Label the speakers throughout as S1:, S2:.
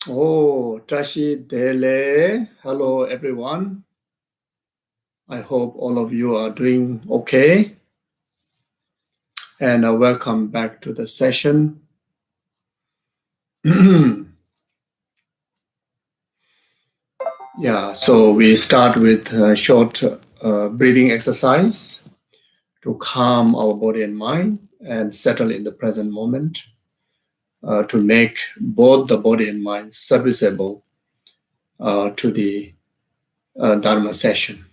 S1: Oh, Tashi Dele. Hello, everyone. I hope all of you are doing okay. And welcome back to the session. Yeah, so we start with a short breathing exercise to calm our body and mind and settle in the present moment to make both the body and mind serviceable to the Dharma session.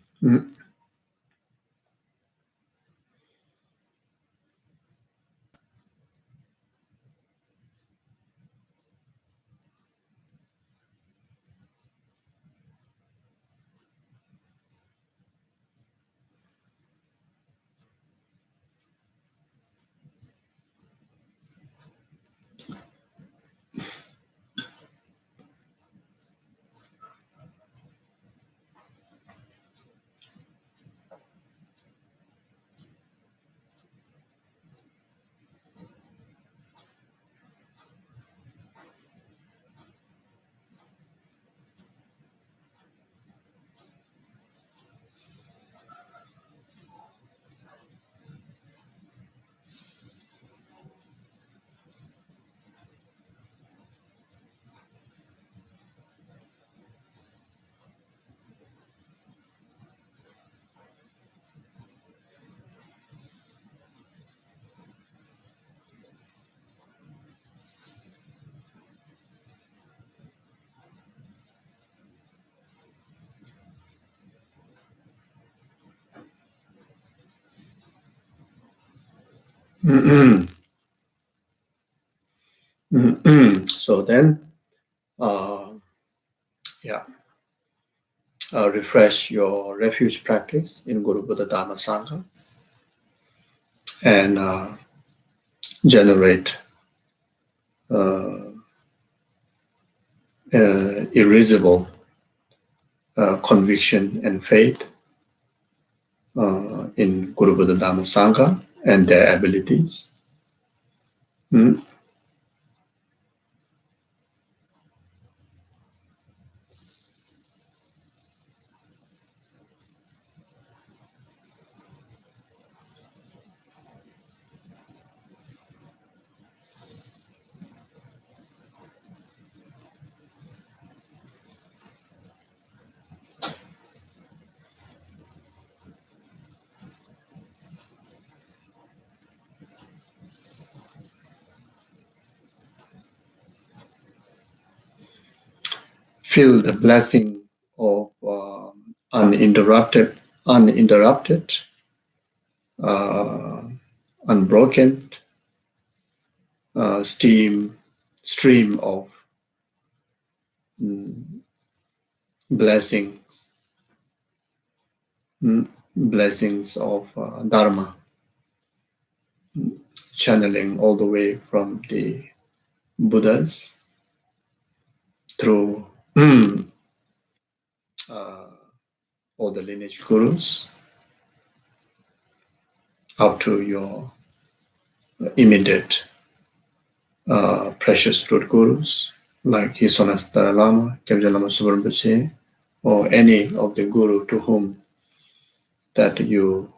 S1: So then, yeah, refresh your refuge practice in Guru Buddha Dharma Sangha and generate irreversible conviction and faith in Guru Buddha Dharma Sangha and their abilities. Feel the blessing of uninterrupted, unbroken stream of blessings, blessings of Dharma, channeling all the way from the Buddhas through all the lineage gurus up to your immediate precious root gurus like His Holiness Dalai Lama, Khyentse Lama Suvarnabhuje, or any of the guru to whom that you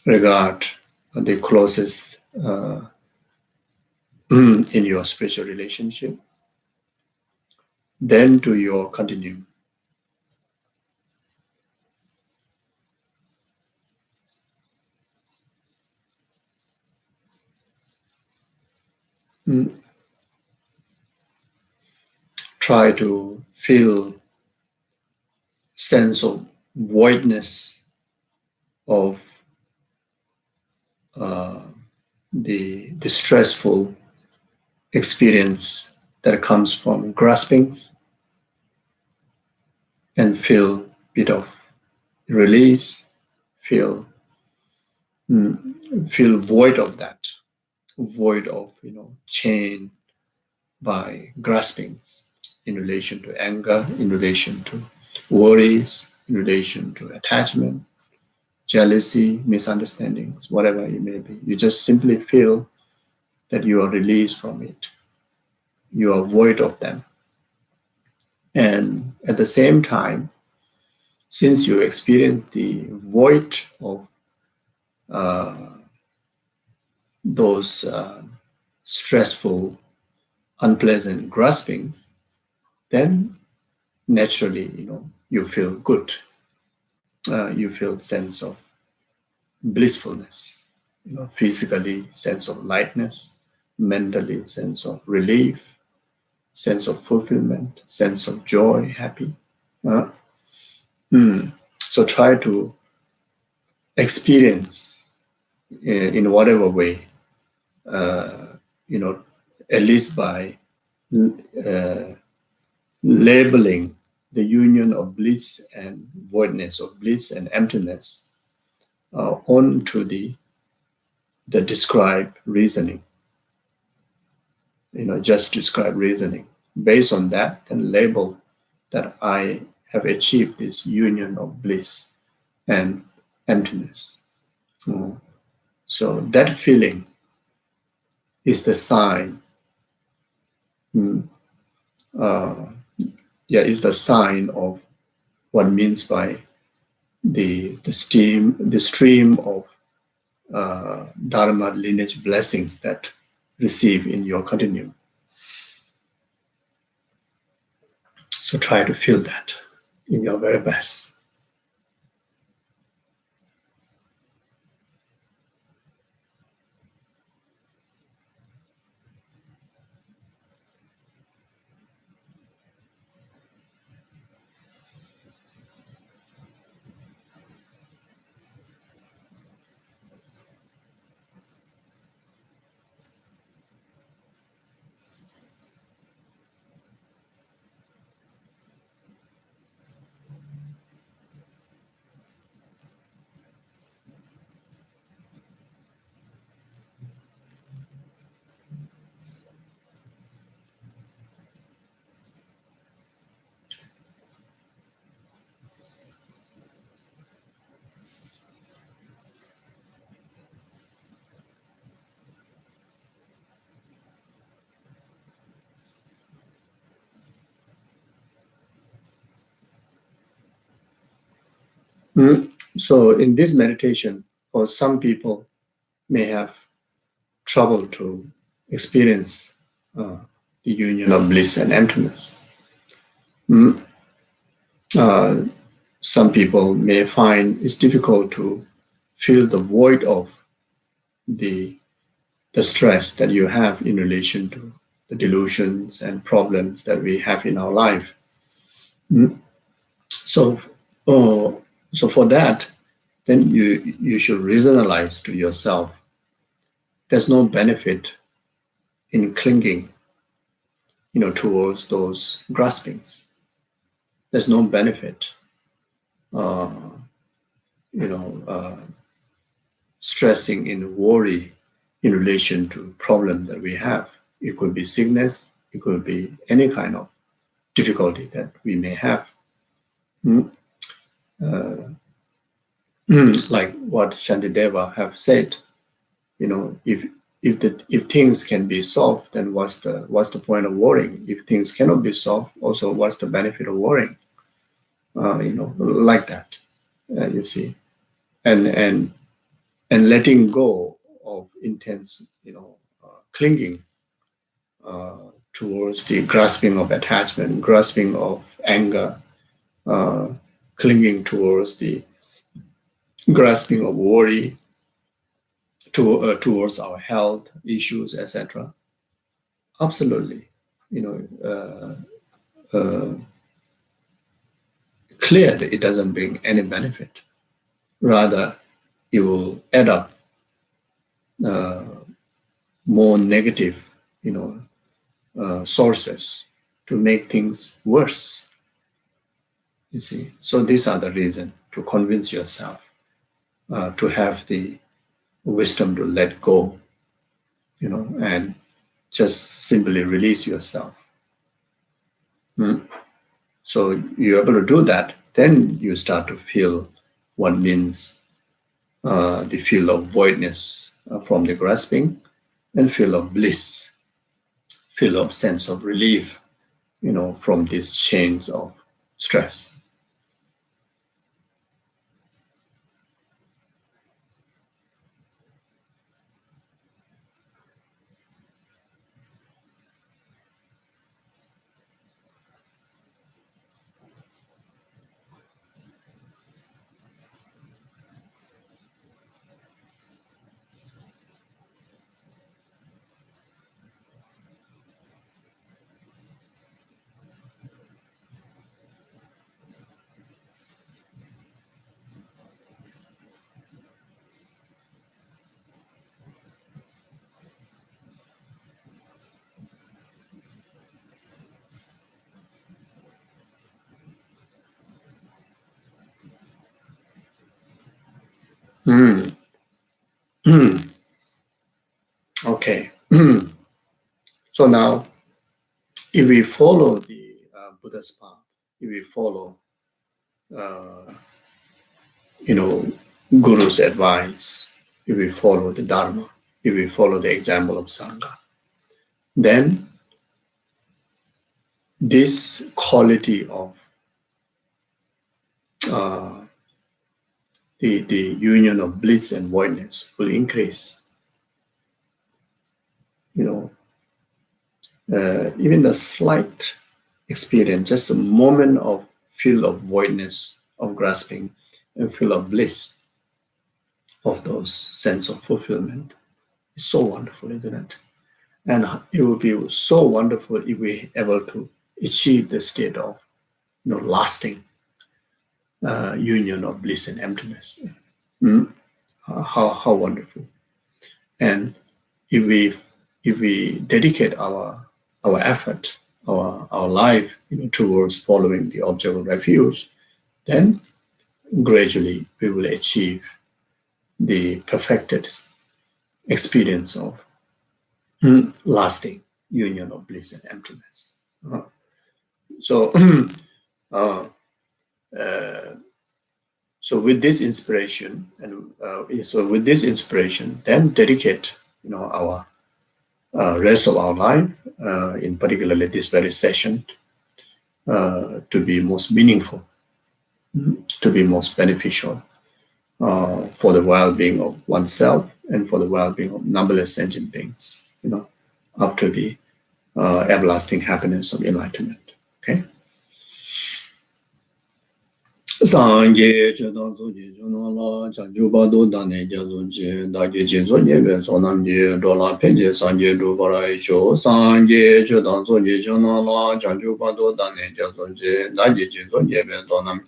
S1: regard the closest in your spiritual relationship. Then to your continuum. Try to feel sense of voidness of the stressful experience that comes from graspings, and feel a bit of release, feel void of that, void of chain by graspings in relation to anger, in relation to worries, in relation to attachment, jealousy, misunderstandings, whatever it may be. You just simply feel that you are released from it. you are void of them. And at the same time, since you experience the void of those stressful, unpleasant graspings, then naturally, you feel good. You feel sense of blissfulness, physically sense of lightness, mentally sense of relief, sense of fulfillment, sense of joy, happy. Uh, So try to experience in whatever way, at least by labeling the union of bliss and voidness, of bliss and emptiness, onto the described reasoning. Just describe reasoning. Based on that, then label that I have achieved this union of bliss and emptiness. So that feeling is the sign. Is the sign of what means by the stream of Dharma lineage blessings that receive in your continuum. So try to feel that in your very best. So in this meditation, for some people may have trouble to experience the union of bliss and emptiness. Some people may find it's difficult to feel the void of the stress that you have in relation to the delusions and problems that we have in our life. So for that, then you should rationalize to yourself, there's no benefit in clinging, towards those graspings. There's no benefit, stressing in worry in relation to problem that we have. It could be sickness, it could be any kind of difficulty that we may have. Like what Shantideva have said, if things can be solved, then what's the point of worrying? If things cannot be solved, also what's the benefit of worrying? Like that, you see, and letting go of intense, clinging towards the grasping of attachment, grasping of anger, clinging towards the grasping of worry, towards our health issues, etc. Absolutely, clear that it doesn't bring any benefit. Rather, it will add up more negative, sources to make things worse. You see, so these are the reasons to convince yourself to have the wisdom to let go, and just simply release yourself. So you're able to do that, then you start to feel what means the feel of voidness from the grasping, and feel of bliss, feel a sense of relief, from these chains of stress. Mm. Okay. So now, if we follow the Buddha's path, if we follow, Guru's advice, if we follow the Dharma, if we follow the example of Sangha, then this quality of the union of bliss and voidness will increase. Even a slight experience, just a moment of feel of voidness, of grasping, and feel of bliss, of those sense of fulfillment, is so wonderful, isn't it? And it would be so wonderful if we able to achieve the state of, lasting union of bliss and emptiness. How wonderful! And if we dedicate our effort, our life, towards following the object of refuge, then gradually we will achieve the perfected experience of lasting union of bliss and emptiness. So, so with this inspiration, then dedicate, our rest of our life, in particularly this very session, to be most meaningful, to be most beneficial, for the well-being of oneself and for the well-being of numberless sentient beings, up to the everlasting happiness of enlightenment. Okay. Sangye chedan soji junala chanju bado dane jazunje dage jinso nyebe sonamje dola penje sangye dubara isho sangye chedan soji junala chanju bado dane jazunje dage jinso nyebe sonam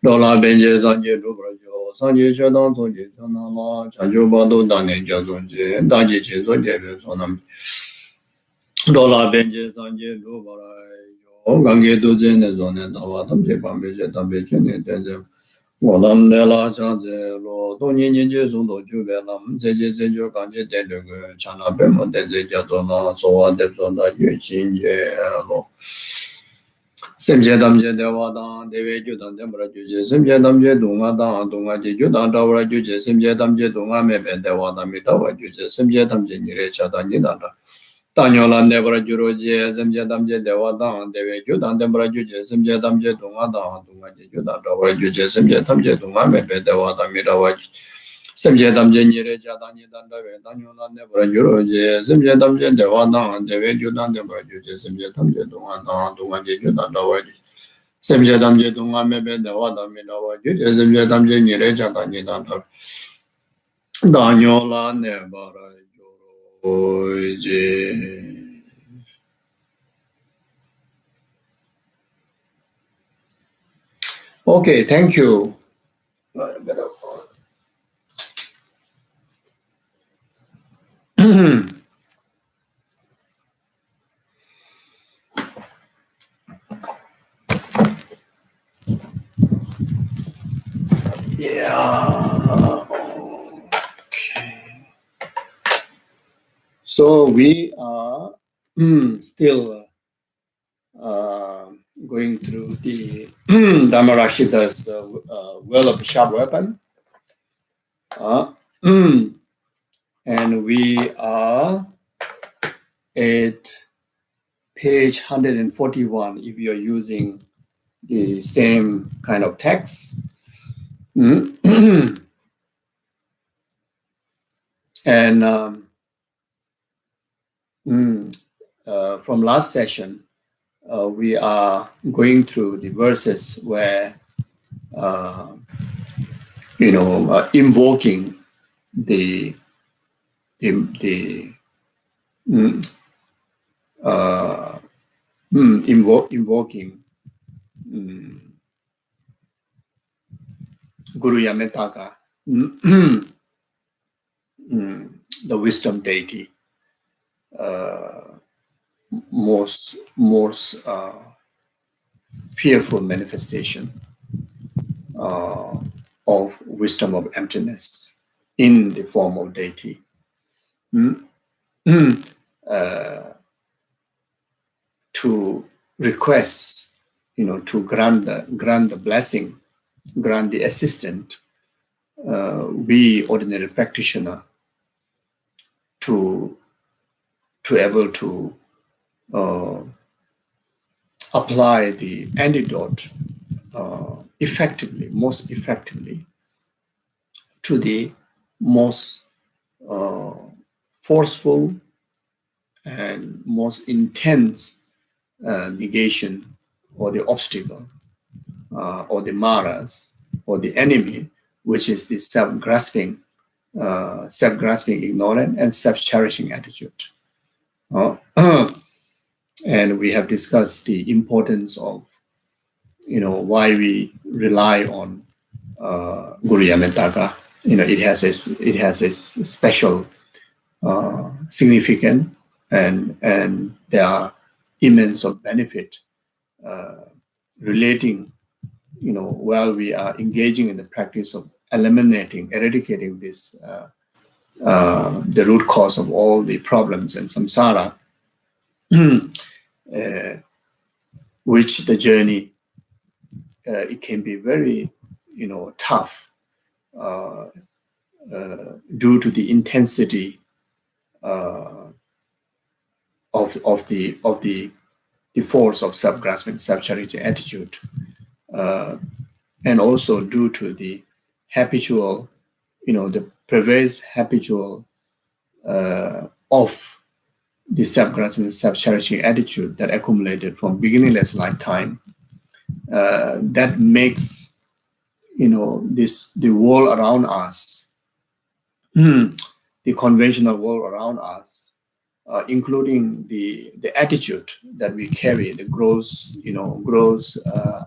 S1: dola penje sangye dubara isho sangye chedan soji junala chanju bado dane jazunje dage jinso nyebe sonam dola penje sangye dubara gange doje ne zone dawa tamje pambeje tambeje ne tenje ngolam ne la chanje lo do nyen nyen je zo do ju be lam je jo gange de de ge chana be mo de je ja zo na so wa de zo da yu chin je lo semje damje de wa da de we ju dan de bra ju je semje damje dunga da dunga je ju dan da bra ju je semje damje dunga me be de wa da mi da wa ju je semje damje ni re cha da ni da da Tanyolan debra juroje, semje damje dewa dan, dewe judan debra juje, semje damje dunga dan, dunga je judan debra juje, semje damje dunga mebe dewa dan mirawa, semje damje nire jadan nidan dewe, tanyolan debra juroje, semje damje dewa dan, dewe judan debra juje, semje damje dunga dan, dunga je judan debra juje, semje damje dunga mebe dewa dan mirawa juje, semje damje nire jadan nidan dewe, tanyolan debra Okay, thank you. Yeah. Okay. So we are still going through the Dhammarashita's well of sharp weapon. And we are at page 141 if you're using the same kind of text. And from last session, we are going through the verses where, invoking the invoking Guru Yamantaka, the wisdom deity, most fearful manifestation of wisdom of emptiness in the form of deity. To request, to grant the blessing, grant the assistance, we ordinary practitioner to able to apply the antidote most effectively to the most forceful and most intense negation or the obstacle or the maras or the enemy, which is the self-grasping, ignorant and self-cherishing attitude. And we have discussed the importance of, why we rely on Guru Yamantaka. It has a special significance, and there are immense of benefit relating, while we are engaging in the practice of eradicating this, the root cause of all the problems and samsara, which the journey, it can be very, tough due to the intensity of the force of self-grasping, self-charity attitude, and also due to the habitual, the pervasive habitual of the self-grasping, self-charity attitude that accumulated from beginningless lifetime, that makes, the world around us, the conventional world around us, including the attitude that we carry, the grows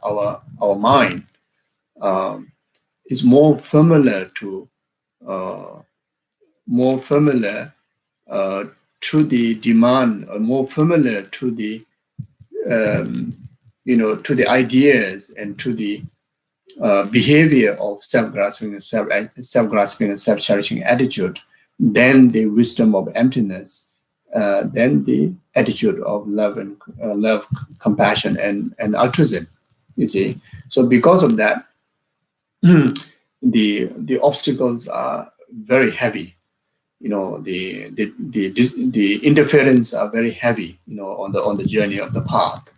S1: our mind, is more familiar to the demand, or more familiar to the to the ideas and to the behavior of self-grasping and self-cherishing attitude than the wisdom of emptiness, than the attitude of love and compassion and altruism. You see, so because of that, the obstacles are very heavy. The interference are very heavy. On the journey of the path.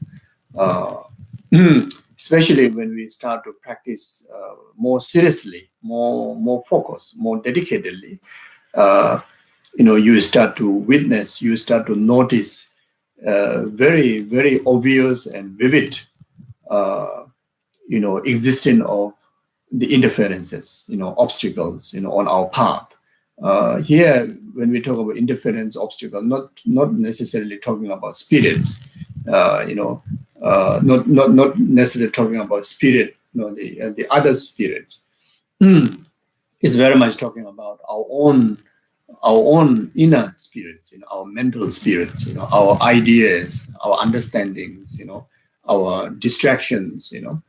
S1: Especially when we start to practice more seriously, more focused, more dedicatedly, you start to witness, you start to notice very, very obvious and vivid, existence of the interferences, obstacles, on our path. Here, when we talk about interference, obstacle, not necessarily talking about spirits, not necessarily talking about spirit, the other spirits. It's very much talking about our own inner spirits, our mental spirits, our ideas, our understandings, our distractions, you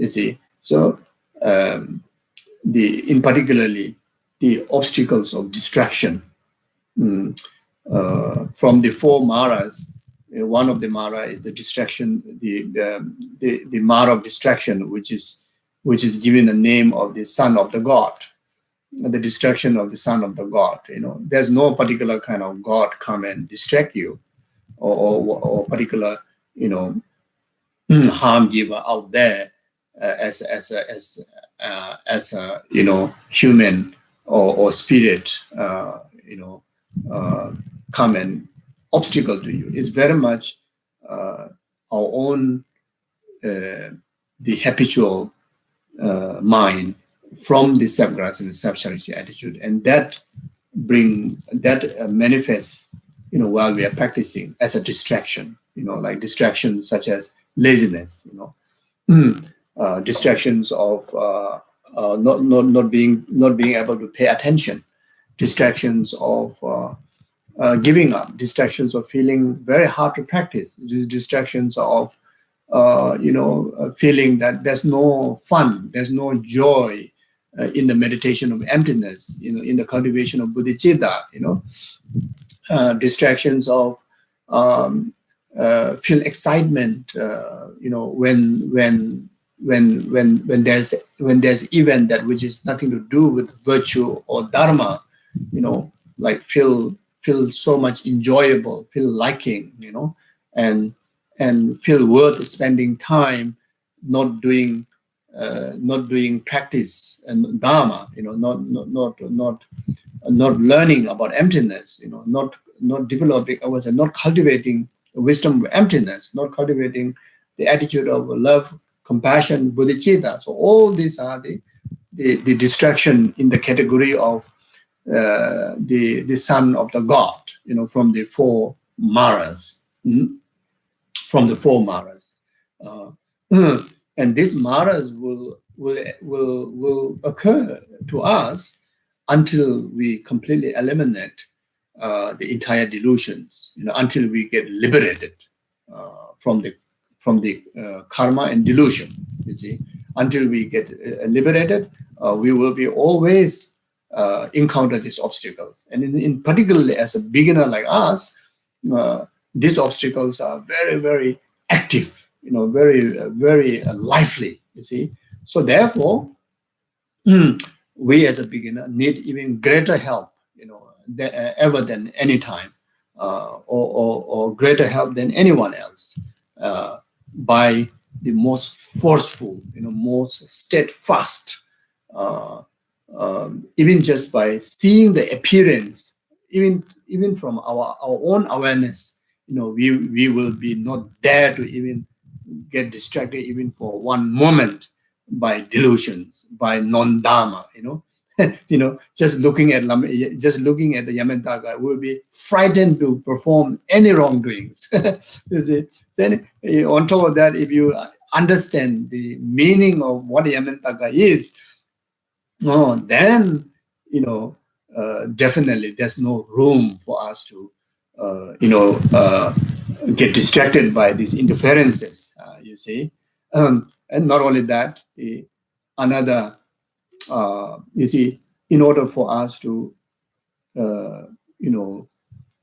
S1: see. So in particularly the obstacles of distraction from the four maras. One of the mara is the distraction, the mara of distraction, which is given the name of the son of the god, the distraction of the son of the god. There's no particular kind of god come and distract you. or particular, harm giver out there as a human or spirit, come and obstacle to you. It's very much our own the habitual mind from the self-grasping, self-charity attitude, and that manifests, while we are practicing as a distraction, like distractions such as laziness, distractions of not being able to pay attention, distractions of giving up, distractions of feeling very hard to practice, distractions of feeling that there's no fun, there's no joy in the meditation of emptiness, in the cultivation of bodhicitta, distractions of feel excitement, when there's event that which is nothing to do with virtue or dharma, like feel so much enjoyable, feel liking, and feel worth spending time not doing practice and dharma, not learning about emptiness, not developing, I would say, not cultivating the wisdom of emptiness, not cultivating the attitude of love, compassion, bodhicitta. So all these are the distraction in the category of the son of the god, from the four maras. From the four maras, and these maras will occur to us until we completely eliminate the entire delusions, until we get liberated from the karma and delusion. You see, until we get liberated, we will be always encounter these obstacles, and in particularly as a beginner like us. These obstacles are very, very active, very, very lively, you see. So therefore, we as a beginner need even greater help, ever than any time, or greater help than anyone else, by the most forceful, most steadfast, even just by seeing the appearance, even from our own awareness, we will be not there to even get distracted even for one moment by delusions, by non-dharma, just looking at the Yamantaka will be frightened to perform any wrongdoings. You see, then on top of that, if you understand the meaning of what Yamantaka is, then definitely there's no room for us to get distracted by these interferences, you see. And not only that, another, you see, in order for us to,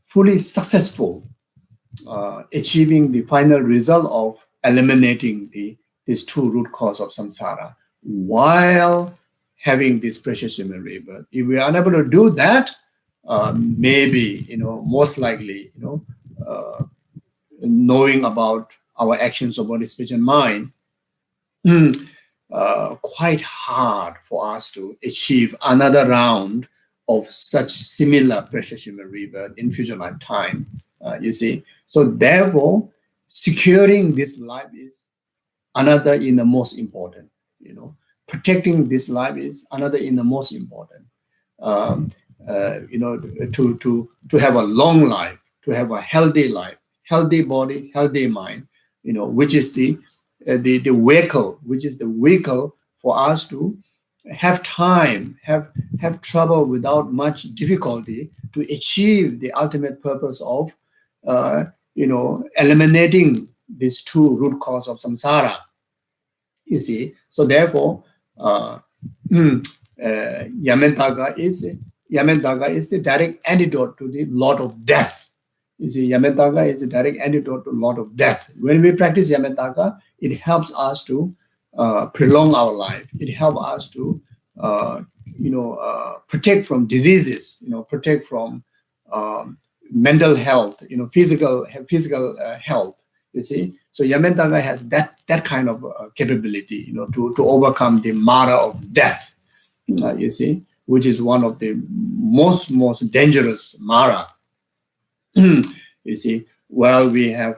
S1: fully successful achieving the final result of eliminating this true root cause of samsara while having this precious human rebirth. If we are unable to do that, maybe, most likely, knowing about our actions of body, speech, and mind, quite hard for us to achieve another round of such similar precious human rebirth in future lifetime, you see. So therefore, securing this life is another in the most important, protecting this life is another in the most important, to have a long life, to have a healthy life, healthy body, healthy mind, which is the vehicle, for us to have time, have trouble without much difficulty to achieve the ultimate purpose of, eliminating this true root cause of samsara. You see, so therefore, Yamantaka is the direct antidote to the lot of death. You see, Yamantaka is a direct antidote to lot of death. When we practice Yamantaka, it helps us to prolong our life. It helps us to, protect from diseases. Protect from mental health, physical health. You see, so Yamantaka has that kind of capability, to overcome the Mara of death. You see, which is one of the most dangerous Mara. You see, while we are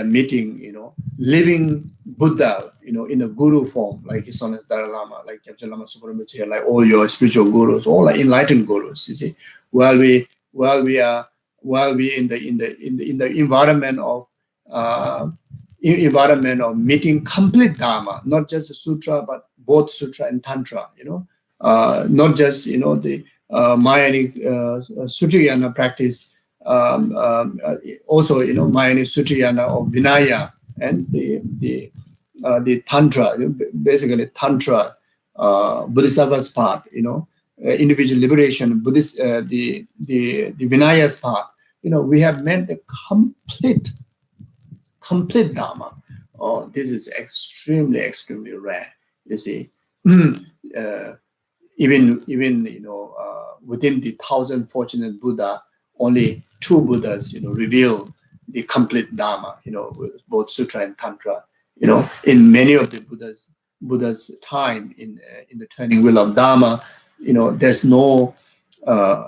S1: meeting, living Buddha, in a guru form, like His Holiness Dalai Lama, like Yabja Lama Suparamacharya, like all your spiritual gurus, all like enlightened gurus. You see, while we in the environment of meeting complete Dharma, not just the sutra, but both sutra and tantra. Not just the Mahayanic Sutrayana practice. Also, Mahayanic Sutrayana of Vinaya and the Tantra, basically Tantra, Bodhisattva's path, individual liberation, Buddhist, the Vinaya's path. We have met the complete Dharma. Oh, this is extremely rare. You see, even within the 1,000 fortunate Buddha, only 2 Buddhas reveal the complete Dharma. With both Sutra and Tantra. In many of the Buddha's time in the turning wheel of Dharma, there's no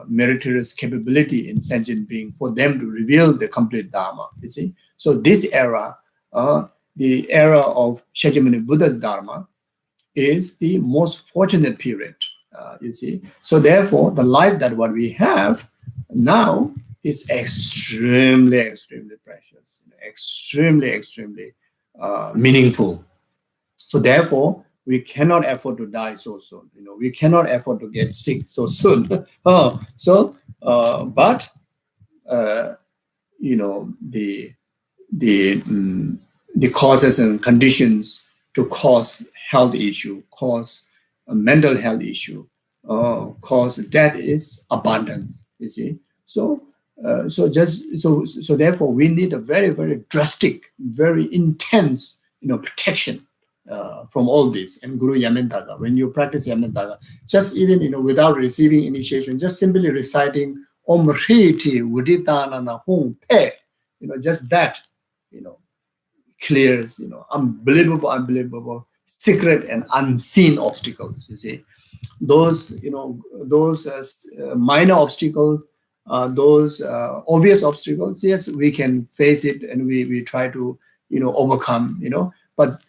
S1: meritorious capability in sentient being for them to reveal the complete Dharma. You see, so this era, the era of Shakyamuni Buddha's Dharma, is the most fortunate period. You see, so therefore, the life that what we have now is extremely precious, extremely meaningful. So therefore, we cannot afford to die so soon. We cannot afford to get sick so soon. But the causes and conditions to cause health issue, cause a mental health issue, cause death is abundance. You see, so therefore we need a very drastic, very intense, protection from all this. And Guru Yamantaka, when you practice Yamantaka, just even without receiving initiation, just simply reciting Om Riti Uditana Hum Pe, just that, clears, unbelievable secret and unseen obstacles. You see, those minor obstacles, those obvious obstacles, yes, we can face it and we try to overcome, but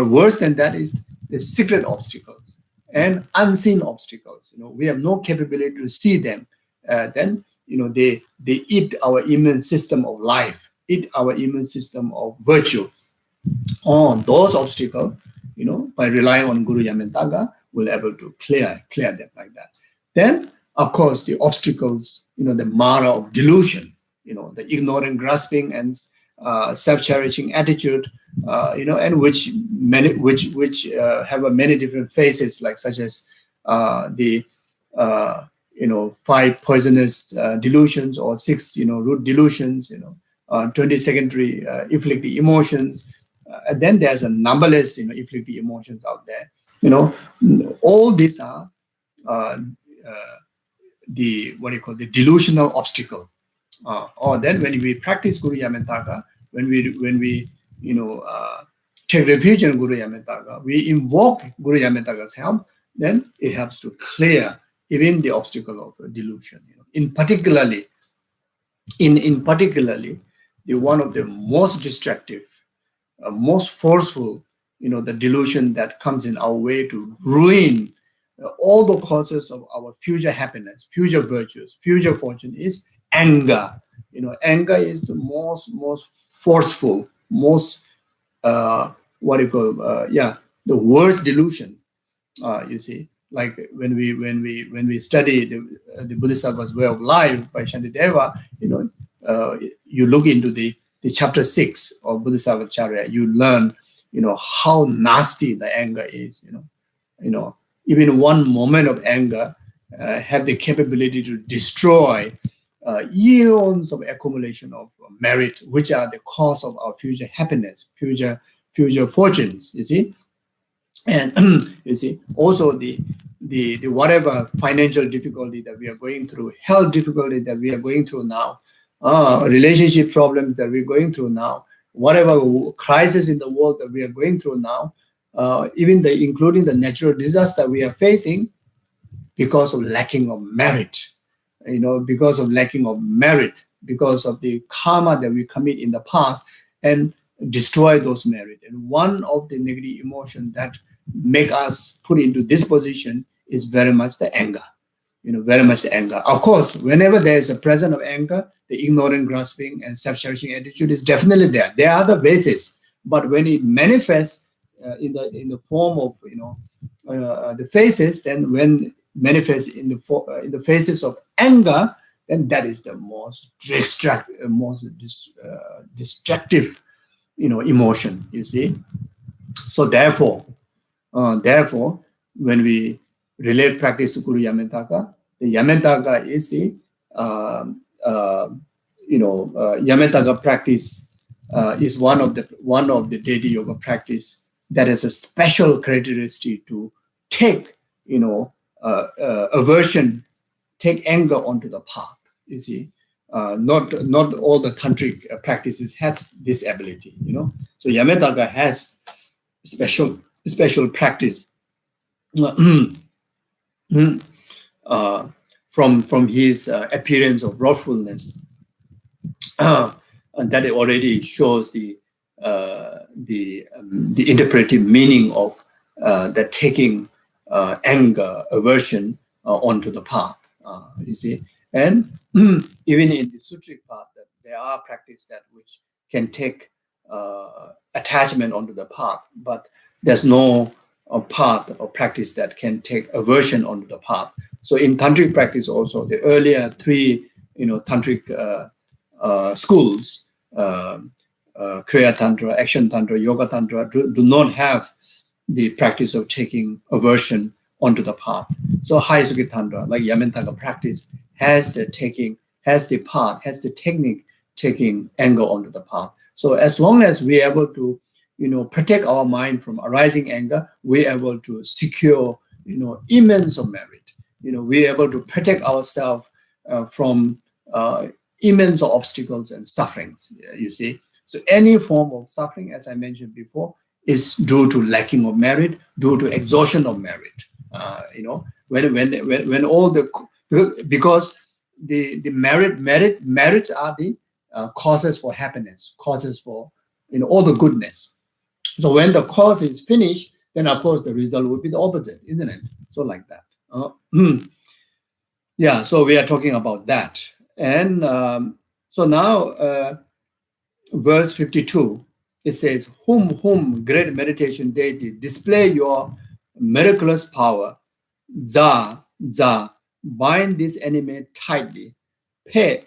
S1: worse than that is the secret obstacles and unseen obstacles. We have no capability to see them. Then they eat our immune system of life, eat our immune system of virtue. On those obstacles, by relying on Guru Yamantaka, we'll able to clear them like that. Then, of course, the obstacles, the Mara of delusion, the ignorant grasping and self-cherishing attitude, and which have a many different faces, like such as the 5 poisonous delusions, or 6 root delusions, 20 secondary afflictive emotions. And then there's a numberless afflictive emotions out there. All these are the delusional obstacle. Or then when we practice Guru Yamantaka, when we take refuge in Guru Yamantaka, we invoke Guru Yamantaka's help, then it helps to clear even the obstacle of delusion. In particularly, the one of the most destructive, most forceful, the delusion that comes in our way to ruin all the causes of our future happiness, future virtues, future fortune is anger. Anger is the most forceful, most the worst delusion. You see, like when we study the Bodhisattva's way of life by Shantideva, you look into the chapter 6 of Bodhisattva Charya, you learn, how nasty the anger is. Even one moment of anger have the capability to destroy eons of accumulation of merit, which are the cause of our future happiness, future fortunes. You see, and you see also the whatever financial difficulty that we are going through, health difficulty that we are going through now. relationship problems that we're going through now, whatever crisis in the world that we are going through now, even including the natural disaster we are facing, because of lacking of merit, because of lacking of merit, because of the karma that we commit in the past and destroy those merit. And one of the negative emotions that make us put into this position is very much the anger. Very much the anger. Of course, whenever there is a presence of anger, the ignorant, grasping, and self-cherishing attitude is definitely there. There are the bases, but when it manifests in the form of the faces, then when manifests in the faces of anger, then that is the most destructive emotion. You see, so therefore, when we relate practice to Guru Yamantaka, the Yamantaka is the Yamantaka practice is one of the deity yoga practice that has a special characteristic to take aversion, take anger onto the path. You see, not all the tantric practices has this ability. So Yamantaka has special practice from his appearance of wrathfulness, and that it already shows the interpretive meaning of the taking anger, aversion onto the path. You see, and even in the sutric path, that there are practices that which can take attachment onto the path, but there's no path or practice that can take aversion onto the path. So in tantric practice also, the earlier three tantric schools, Kriya Tantra, Action Tantra, Yoga Tantra, do not have the practice of taking aversion onto the path. So High Sukhi Tantra, like Yamantaka practice, has the technique taking anger onto the path. So as long as we're able to protect our mind from arising anger, we're able to secure immense of merit. We're able to protect ourselves from immense obstacles and sufferings. You see, so any form of suffering, as I mentioned before, is due to lacking of merit, due to exhaustion of merit. When all the, because the merit are the causes for happiness, causes for all the goodness. So when the cause is finished, then of course the result will be the opposite, isn't it? So like that. Yeah. So we are talking about that, and so now verse 52, it says, "Whom great meditation deity display your miraculous power, Za, bind this enemy tightly, Pe,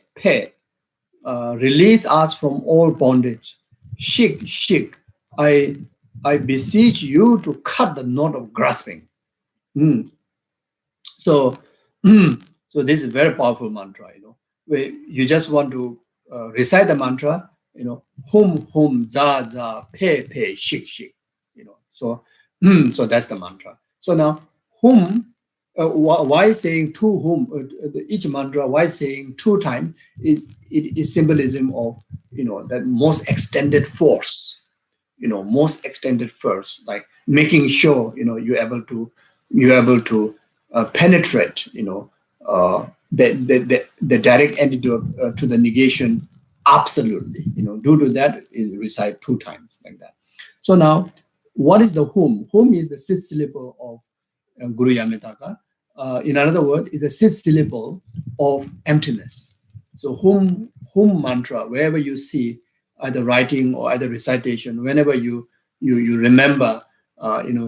S1: release us from all bondage, SHIK, I beseech you to cut the knot of grasping." So, so this is a very powerful mantra. Where you just want to recite the mantra. Whom, za, pe, SHIK. So, so that's the mantra. So now, whom, why saying to whom? Each mantra, why saying 2 times is symbolism of that most extended force. Most extended force, like making sure you're able to penetrate the direct antidote to the negation. Absolutely, due to that, it recite 2 times like that. So now, what is the whom? Whom is the 6th syllable of Guru Yamantaka. In another word, is the 6th syllable of emptiness. So whom mantra, wherever you see either writing or either recitation, whenever you remember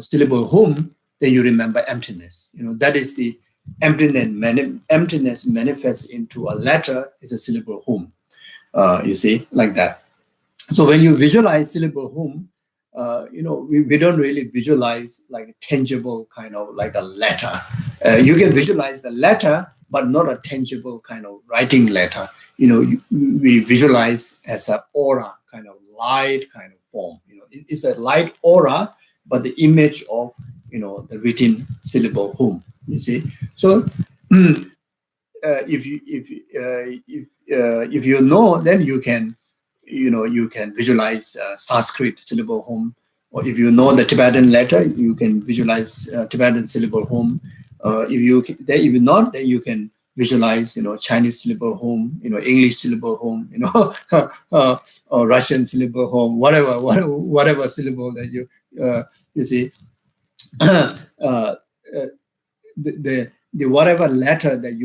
S1: syllable whom, then you remember emptiness. That is the emptiness manifests into a letter is a syllable whom. You see, like that. So when you visualize syllable whom, we don't really visualize like a tangible kind of like a letter. You can visualize the letter, but not a tangible kind of writing letter. We visualize as an aura, kind of light kind of form. It's a light aura, but the image of the written syllable whom. You see, so if if you know, then you can, you can visualize Sanskrit syllable home, or if you know the Tibetan letter, you can visualize Tibetan syllable home. If you not, then you can visualize, Chinese syllable home, English syllable home, or Russian syllable home, whatever syllable that you see. uh, uh, the whatever letter that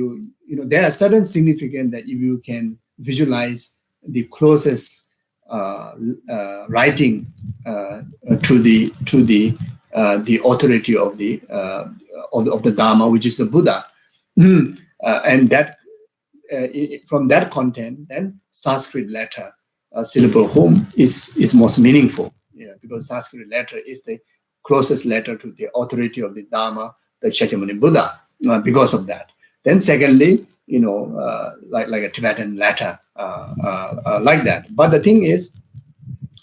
S1: there are certain significance that if you can visualize the closest writing to the authority of the Dharma, which is the Buddha. And that from that content, then Sanskrit letter syllable home is most meaningful. Yeah, because Sanskrit letter is the closest letter to the authority of the Dharma, the Shakyamuni Buddha. Because of that, then secondly, like a Tibetan letter, like that. But the thing is,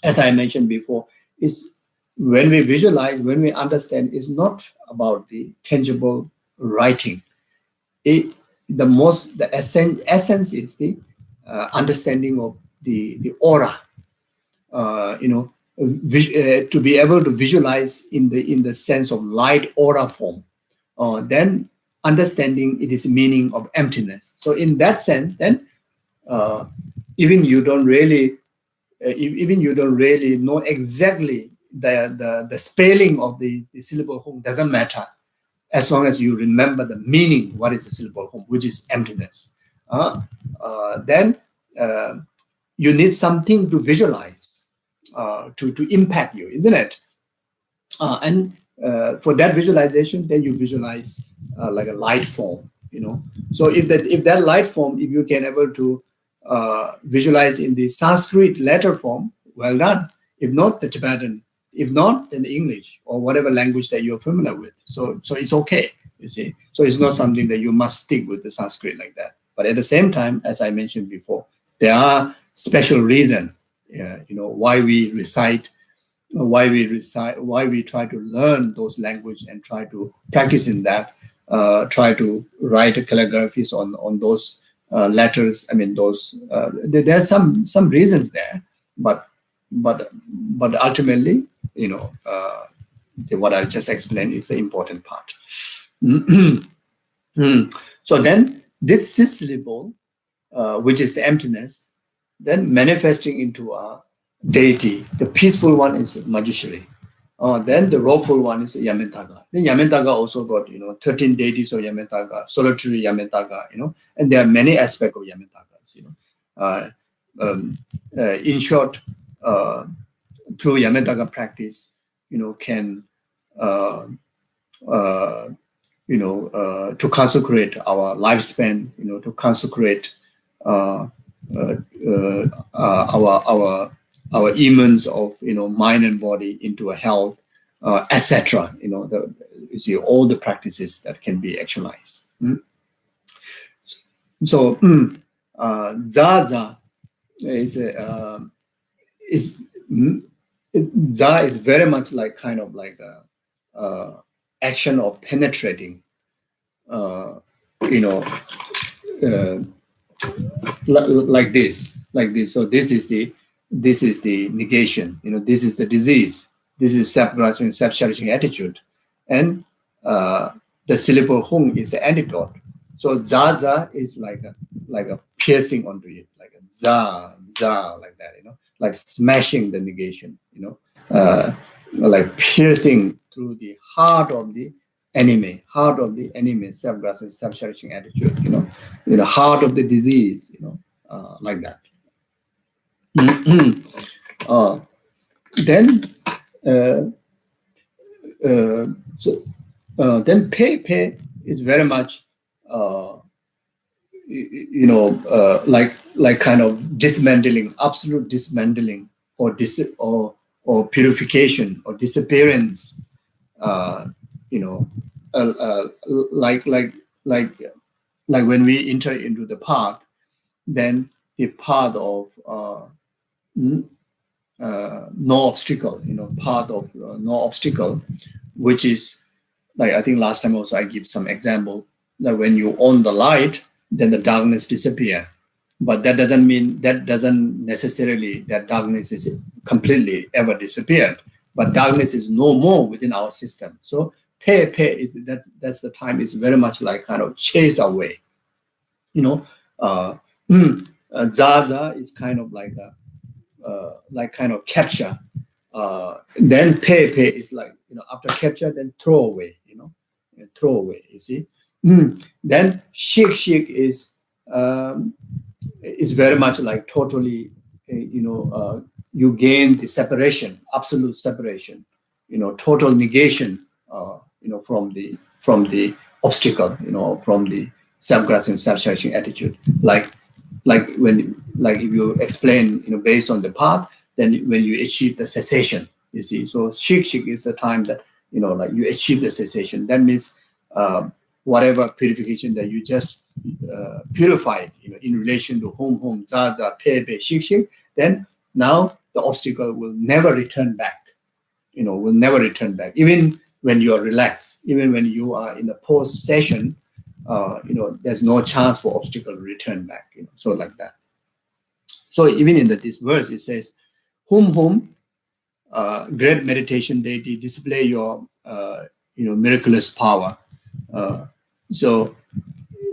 S1: as I mentioned before, is when we visualize, when we understand, is not about the tangible writing. The essence is the understanding of the aura. To be able to visualize in the sense of light aura form, then understanding it is meaning of emptiness. So in that sense, then even you don't really know exactly the spelling of the syllable home, doesn't matter, as long as you remember the meaning, what is the syllable home, which is emptiness. Then you need something to visualize, to impact you, isn't it? And for that visualization, then you visualize like a light form, So if that light form, if you can able to visualize in the Sanskrit letter form, well done. If not, the Tibetan. If not, then the English or whatever language that you're familiar with. So it's okay, you see. So it's not something that you must stick with the Sanskrit like that. But at the same time, as I mentioned before, there are special reasons, why we recite, why we try to learn those language and try to practice in that, try to write calligraphies on those letters. I mean, those there's some reasons there, but ultimately, what I just explained is the important part. So then this syllable, which is the emptiness, then manifesting into a deity. The peaceful one is Majushri. Then the wrathful one is Yamantaka. Then Yamantaka also got 13 deities of Yamantaka, solitary Yamantaka, and there are many aspects of Yamantakas. In short, through Yamantaka practice, can to consecrate our lifespan, to consecrate our immanence of mind and body into a health, etc. You see all the practices that can be actualized. So Zaza is Za is very much like kind of like a action of penetrating, like this. So this is the negation. This is the disease. This is self-grasping, self-cherishing attitude, and the syllable hung is the antidote. So za is like a piercing onto it, like a za like that. Like smashing the negation. Like piercing through the heart of the enemy, self-grasping, self-cherishing attitude, the heart of the disease, like that. Then then pay is very much like kind of dismantling, absolute dismantling, or purification or disappearance. Like when we enter into the path, then the path of no obstacle, path of no obstacle, which is like, I think last time also I give some example that when you own the light, then the darkness disappear. But that doesn't necessarily that darkness is completely ever disappeared. But darkness is no more within our system. So pay is that's the time is very much like kind of chase away. Zaza is kind of like kind of capture. Then pay is like after capture then throw away. Throw away. You see. Then shik is very much like totally. You gain the separation, absolute separation. Total negation. From the obstacle. From the self-grasping, self-cherishing attitude. Like if you explain based on the path, then when you achieve the cessation, you see. So shik is the time that like you achieve the cessation. That means whatever purification that you just purified in relation to home za pe shik, then now the obstacle will never return back. Will never return back, even when you are relaxed, even when you are in the post session. There's no chance for obstacle to return back. So like that. So even in this verse, it says, "Whom, great meditation deity, display your miraculous power." So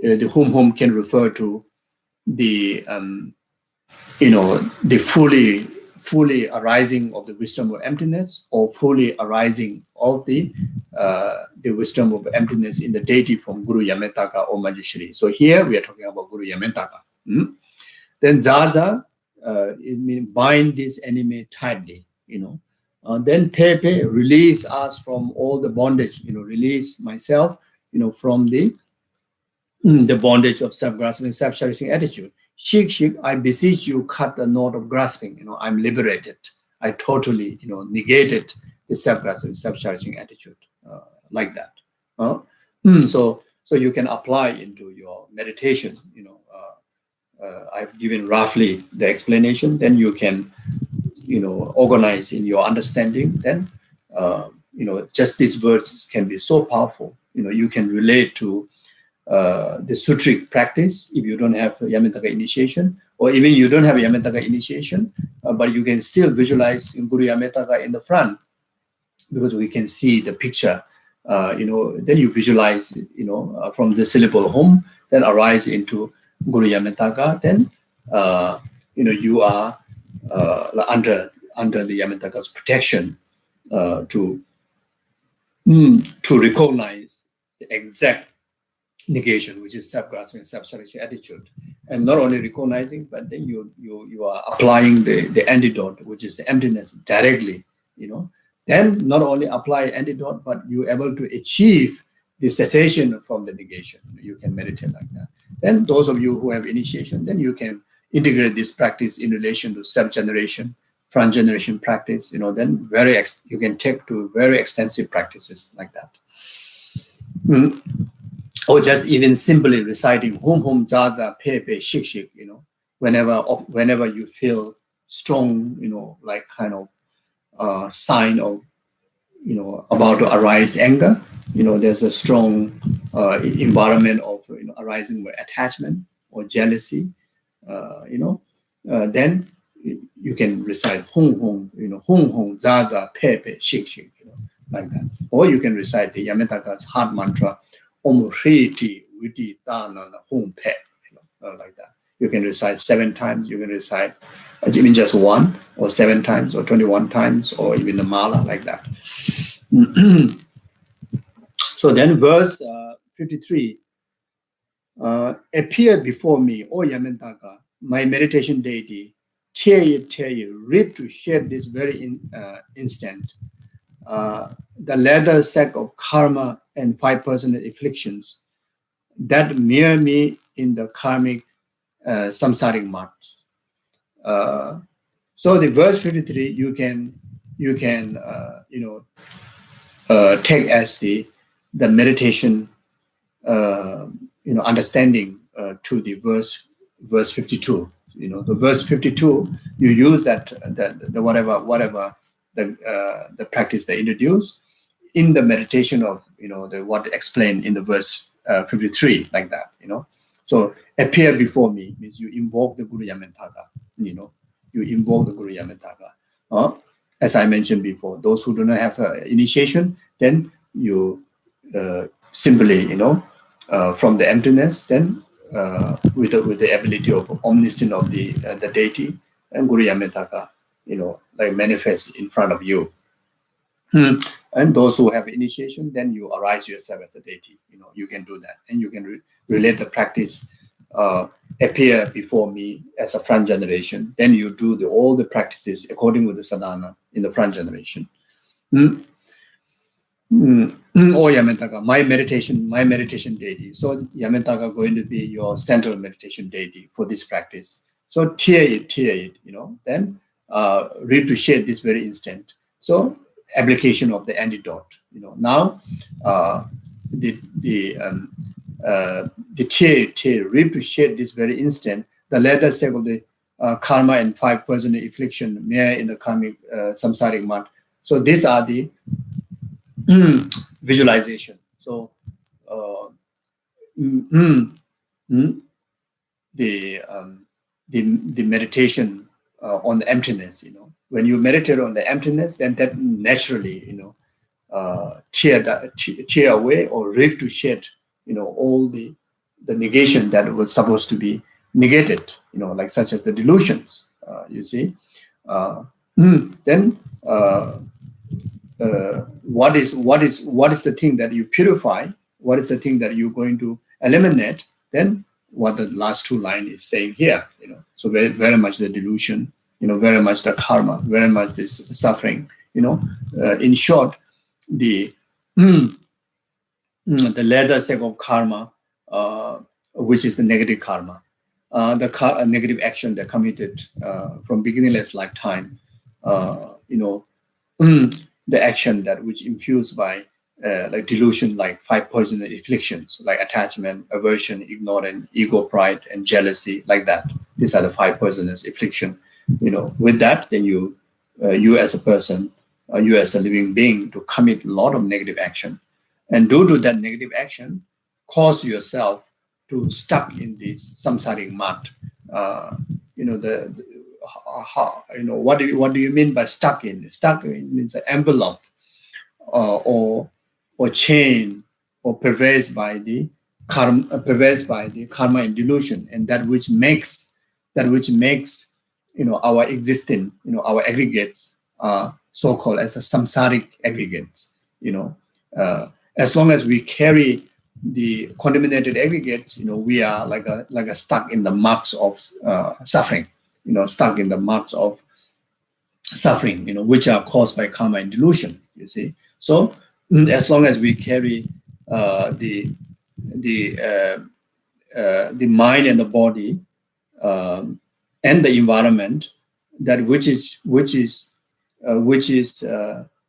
S1: the whom can refer to the the fully arising of the wisdom of emptiness, or fully arising of the wisdom of emptiness in the deity from Guru Yamantaka or Majushri. So here we are talking about Guru Yamantaka. Then Zaza, it means bind this enemy tightly. Then Pepe, release us from all the bondage. Release myself. From the bondage of self-grasping, self-cherishing attitude. Shik, I beseech you, cut the knot of grasping. I'm liberated. I totally, negated the self-grasping, self-cherishing attitude, like that. So you can apply into your meditation. I've given roughly the explanation. Then you can, organize in your understanding. Then, just these words can be so powerful. You can relate to the sutric practice if you don't have Yamantaka initiation, or even you don't have Yamantaka initiation, but you can still visualize Guru Yamantaka in the front, because we can see the picture. Then you visualize, from the syllable home, then arise into Guru Yamantaka. Then, you are under the Yamantaka's protection to recognize the exact negation, which is self-grasping, self-cherishing attitude, and not only recognizing, but then you are applying the antidote, which is the emptiness, directly. Then not only apply antidote, but you're able to achieve the cessation from the negation. You can meditate like that. Then those of you who have initiation, then you can integrate this practice in relation to self-generation, front generation practice. Then you can take to very extensive practices like that. Or just even simply reciting hum zaza pe shik, whenever you feel strong, like kind of sign of, about to arise anger, there's a strong environment of arising with attachment or jealousy, then you can recite hum zaza pe shik, like that. Or you can recite the Yamantaka's heart mantra, Om Hriti Viti Dana Hum Pe, like that. You can recite 7 times. You can recite even just 1 or 7 times or 21 times, or even the mala, like that. So then verse 53, appear before me, O Yamantaka, my meditation deity, tear you, rip to shed this very instant. The leather sack of karma and 5 personal afflictions that mirror me in the karmic samsaric marks. So the verse 53, you can take as the meditation understanding to the verse 52. The verse 52, you use the whatever the practice they introduce in the meditation of the what explained in the verse 53, like that. So appear before me means you invoke the Guru Yamantaka. You invoke the Guru Yamantaka. As I mentioned before, those who do not have initiation, then you simply, from the emptiness, then with the ability of omniscience of the deity and Guru Yamantaka, like manifest in front of you. And those who have initiation, then you arise yourself as a deity. You can do that, and you can relate the practice. Appear before me as a front generation. Then you do all the practices according with the sadhana in the front generation. Oh Yamantaka, my meditation deity. So Yamantaka going to be your central meditation deity for this practice. So tear it, then read to shade this very instant. So application of the antidote. Now the tear, read to shade this very instant. The latter step of the karma and 5 personal affliction mere in the karmic samsaric mud. So these are the visualization. So the meditation on the emptiness. When you meditate on the emptiness, then that naturally tear away or rip to shed all the negation that was supposed to be negated, like such as the delusions. You see, then. What is the thing that you purify? What is the thing that you're going to eliminate? Then what the last two lines is saying here, So very, very much the delusion, very much the karma, very much this suffering, In short, the latter step of karma, which is the negative karma, the negative action that committed from beginningless lifetime, the action that which infused by like delusion, like 5 personal afflictions, like attachment, aversion, ignorance, ego, pride, and jealousy, like that. These are the 5 personal affliction. With that, then you as a person, you as a living being, to commit a lot of negative action, and due to that negative action, cause yourself to stuck in this samsaric mud. What do you mean by stuck in? Stuck in means an envelope, or chain, or pervaded by the karma and delusion, and that which makes our existing, our aggregates, so-called as a samsaric aggregates. As long as we carry the contaminated aggregates, we are like a stuck in the muds of suffering. Stuck in the muds of suffering, which are caused by karma and delusion. You see, so as long as we carry the mind and the body and the environment, that which is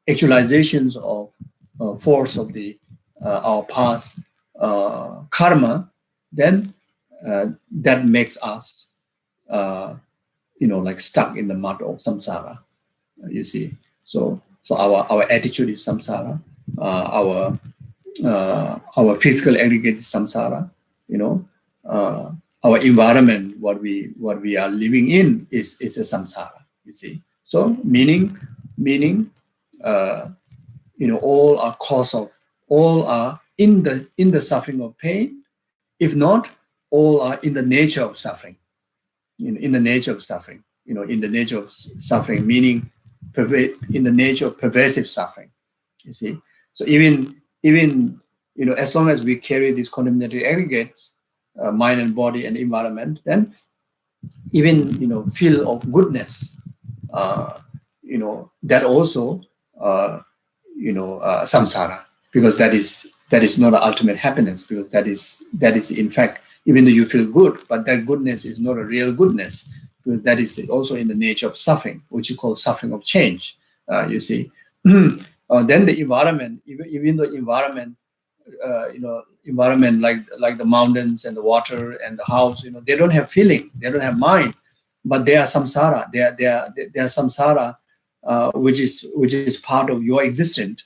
S1: actualizations of force of the our past karma, then that makes us like stuck in the mud of samsara. You see, so our attitude is samsara, our physical aggregate is samsara, our environment, what we are living in is a samsara. You see, so meaning all are cause of, all are in the suffering of pain. If not, all are in the nature of suffering. In the nature of suffering, in the nature of suffering, meaning in the nature of pervasive suffering. You see, so even as long as we carry these contaminated aggregates, mind and body and environment, then even feel of goodness, that also samsara, because that is not an ultimate happiness, because that is in fact, even though you feel good, but that goodness is not a real goodness, because that is also in the nature of suffering, which you call suffering of change. You see, then the environment, even the environment, environment like the mountains and the water and the house, they don't have feeling, they don't have mind, but they are samsara. They are samsara, which is part of your existence.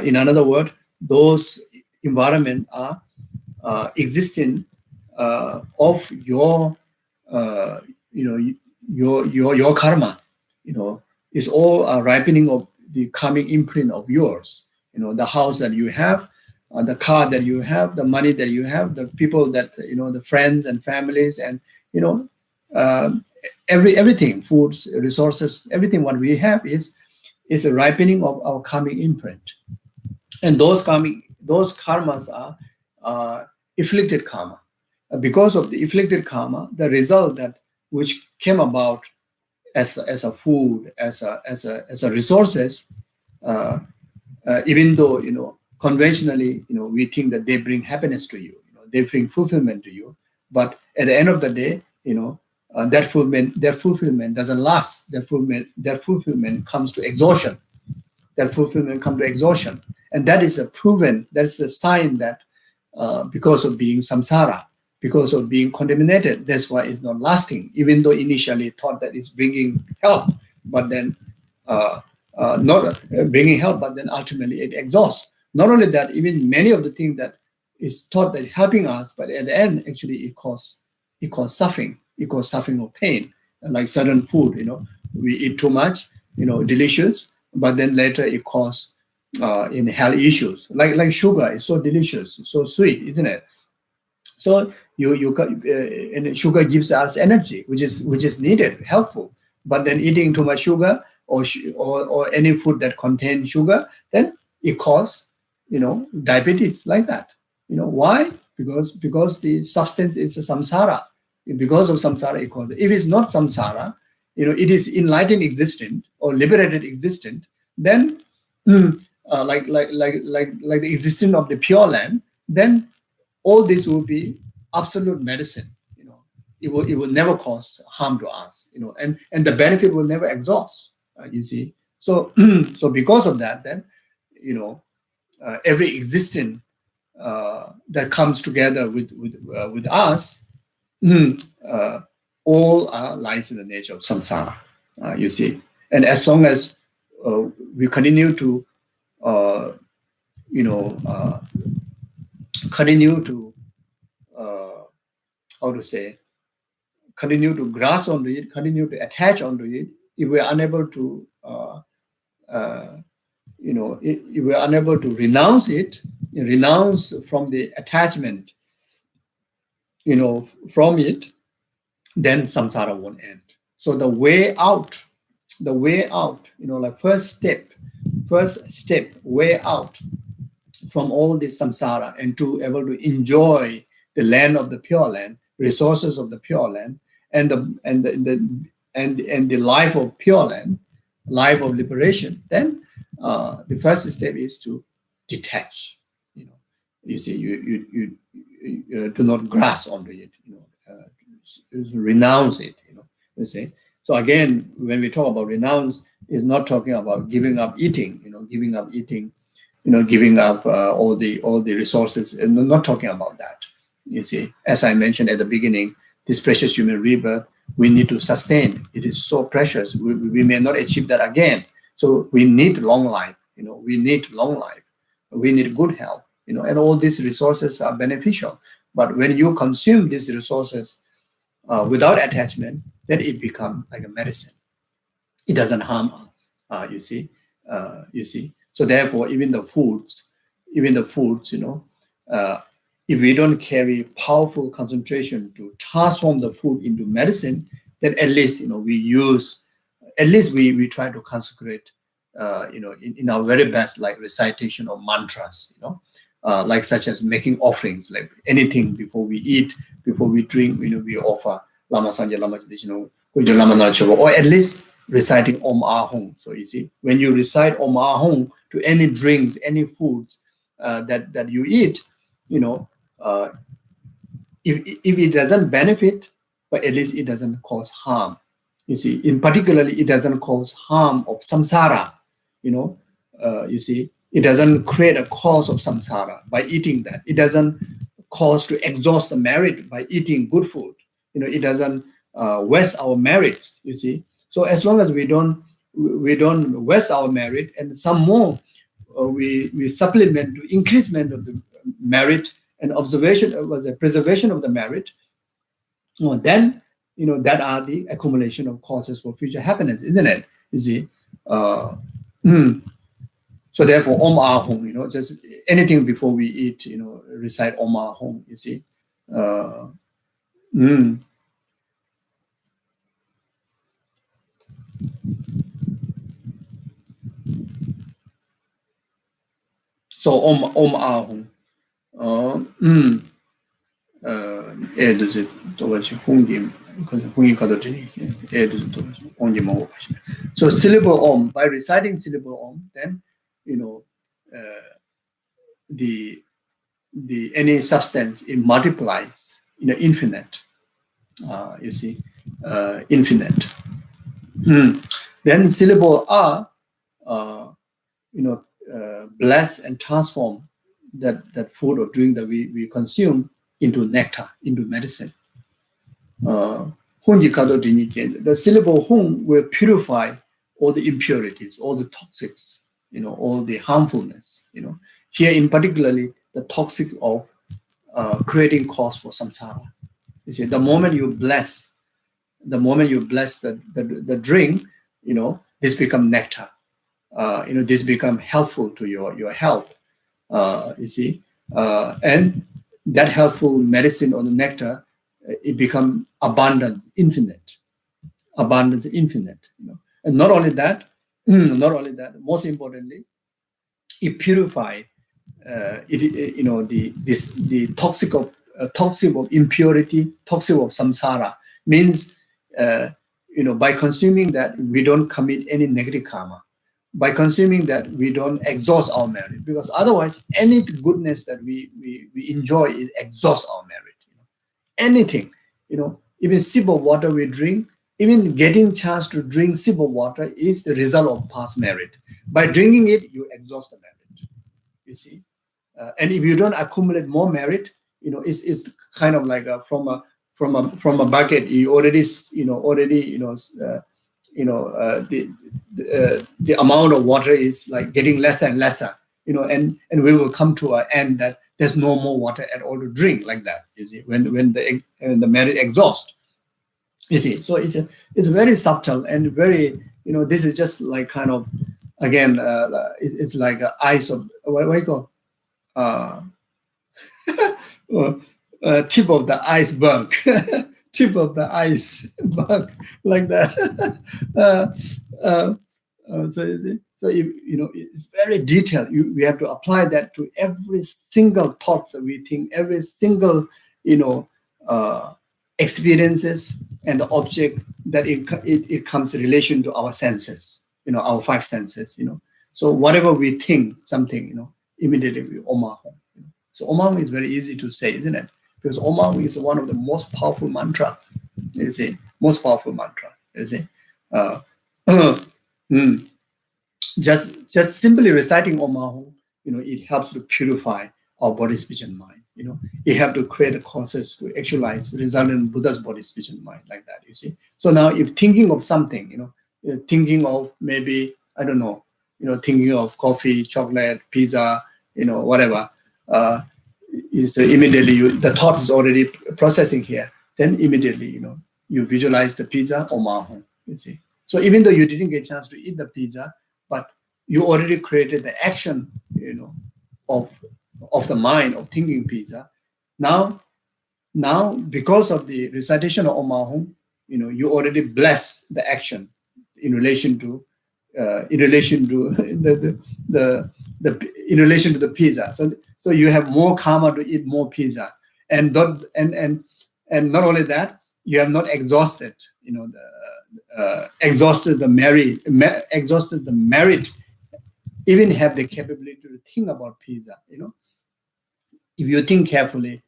S1: In another word, those environment are existing of your your karma, is all a ripening of the karmic imprint of yours. The house that you have, the car that you have, the money that you have, the people that the friends and families, and uh, everything, foods, resources, everything what we have is a ripening of our karmic imprint. And those karmas are afflicted karma. Because of the afflicted karma, the result that which came about as a food, as a resources, uh, even though conventionally we think that they bring happiness to you, they bring fulfillment to you, but at the end of the day, that fulfillment doesn't last. That fulfillment comes to exhaustion. That fulfillment comes to exhaustion, and that is a proven. That's the sign that because of being samsara, because of being contaminated, that's why it's not lasting. Even though initially thought that it's bringing help, but then uh, not bringing help, but then ultimately it exhausts. Not only that, even many of the things that is thought that helping us, but at the end actually it causes suffering. It causes suffering or pain. Like certain food, we eat too much, delicious, but then later it causes in health issues. Like sugar is so delicious, so sweet, isn't it? So and sugar gives us energy, which is needed, helpful. But then eating too much sugar, or any food that contains sugar, then it causes diabetes, like that. Why? Because the substance is a samsara. Because of samsara, it causes. If it's not samsara, it is enlightened existent or liberated existent. Then like the existence of the pure land, then all this will be absolute medicine. It will never cause harm to us. And the benefit will never exhaust. You see. So so because of that, then every existence that comes together with us, uh, all lies in the nature of samsara. You see. And as long as we continue to uh, you know continue to how to say, continue to grasp onto it, continue to attach onto it, if we're unable to, uh, if we're unable to renounce from the attachment, from it, then samsara won't end. So the way out, like first step, way out from all this samsara, and to able to enjoy the land of the pure land, resources of the pure land, and the life of pure land, life of liberation. Then the first step is to detach. You see, you do not grasp onto it. Renounce it. You see. So again, when we talk about renounce, is not talking about giving up eating. Giving up all the resources. And I'm not talking about that. You see, as I mentioned at the beginning, this precious human rebirth, we need to sustain. It is so precious. We may not achieve that again. So we need long life. We need long life. We need good health. And all these resources are beneficial. But when you consume these resources without attachment, then it becomes like a medicine. It doesn't harm us. You see. So therefore, even the foods, if we don't carry powerful concentration to transform the food into medicine, then at least we try to consecrate, in our very best, like recitation of mantras, like such as making offerings, like anything before we eat, before we drink, we offer lama sanja lama traditional, or at least reciting Om Ahong. So you see, when you recite Om Ahong to any drinks, any foods that you eat, if it doesn't benefit, but at least it doesn't cause harm. You see, in particularly, it doesn't cause harm of samsara. You see, it doesn't create a cause of samsara by eating that. It doesn't cause to exhaust the merit by eating good food. It doesn't waste our merits. You see, so as long as we don't waste our merit, and some more we supplement to increasement of the merit, and observation was a preservation of the merit, well, then that are the accumulation of causes for future happiness, isn't it? You see, uh, mm. So therefore, Om Ahung, just anything before we eat, recite Om Ahung. You see, uh, mm. So Om Ahung. Mm. 애들 또다시 홍김 홍이 가더니 애들 또다시 홍김 먹고 가시네. So syllable Om, by reciting syllable Om, then the any substance, it multiplies infinite. You see, infinite. Then syllable A, bless and transform that food or drink that we consume into nectar, into medicine. The syllable Hung will purify all the impurities, all the toxics, all the harmfulness. Here in particularly the toxic of creating cause for samsara. You see, the moment you bless the drink, this become nectar. This become helpful to your health. You see, and that helpful medicine or the nectar, it become abundant, infinite. And not only that, most importantly, it purify the toxic of impurity, toxic of samsara, means by consuming that we don't commit any negative karma. By consuming that we don't exhaust our merit, because otherwise any goodness that we enjoy, it exhausts our merit. Anything, even sip of water we drink, even getting chance to drink sip of water is the result of past merit. By drinking it, you exhaust the merit. You see, and if you don't accumulate more merit, it's kind of like from a bucket. You already the amount of water is like getting lesser and lesser, and we will come to an end that there's no more water at all to drink, like that. You see, when the merit exhausts. You see, so it's very subtle and very, this is just like kind of, again, it's like ice of what do you call, tip of the iceberg. Tip of the iceberg, like that. So if, it's very detailed. We have to apply that to every single thought that we think, every single experiences and the object that it comes in relation to our senses, our five senses. So whatever we think something, immediately we omahong. So omahong is very easy to say, isn't it? Because omahong is one of the most powerful mantra. You see, most powerful mantra. You see. Just simply reciting Om Ahung, it helps to purify our body, speech, and mind. It helps to create the causes to actualize, result in Buddha's body, speech, and mind, like that. You see. So now, if thinking of something, thinking of maybe, I don't know, thinking of coffee, chocolate, pizza, whatever. So immediately the thought is already processing here. Then immediately, you visualize the pizza Om Ahung. You see. So even though you didn't get a chance to eat the pizza, but you already created the action, of the mind of thinking pizza. Now, because of the recitation of Om Ahung, you already bless the action in relation to the pizza. So you have more karma to eat more pizza, and not only that, you have not exhausted, exhausted the merit, even have the capability to think about pizza. If you think carefully,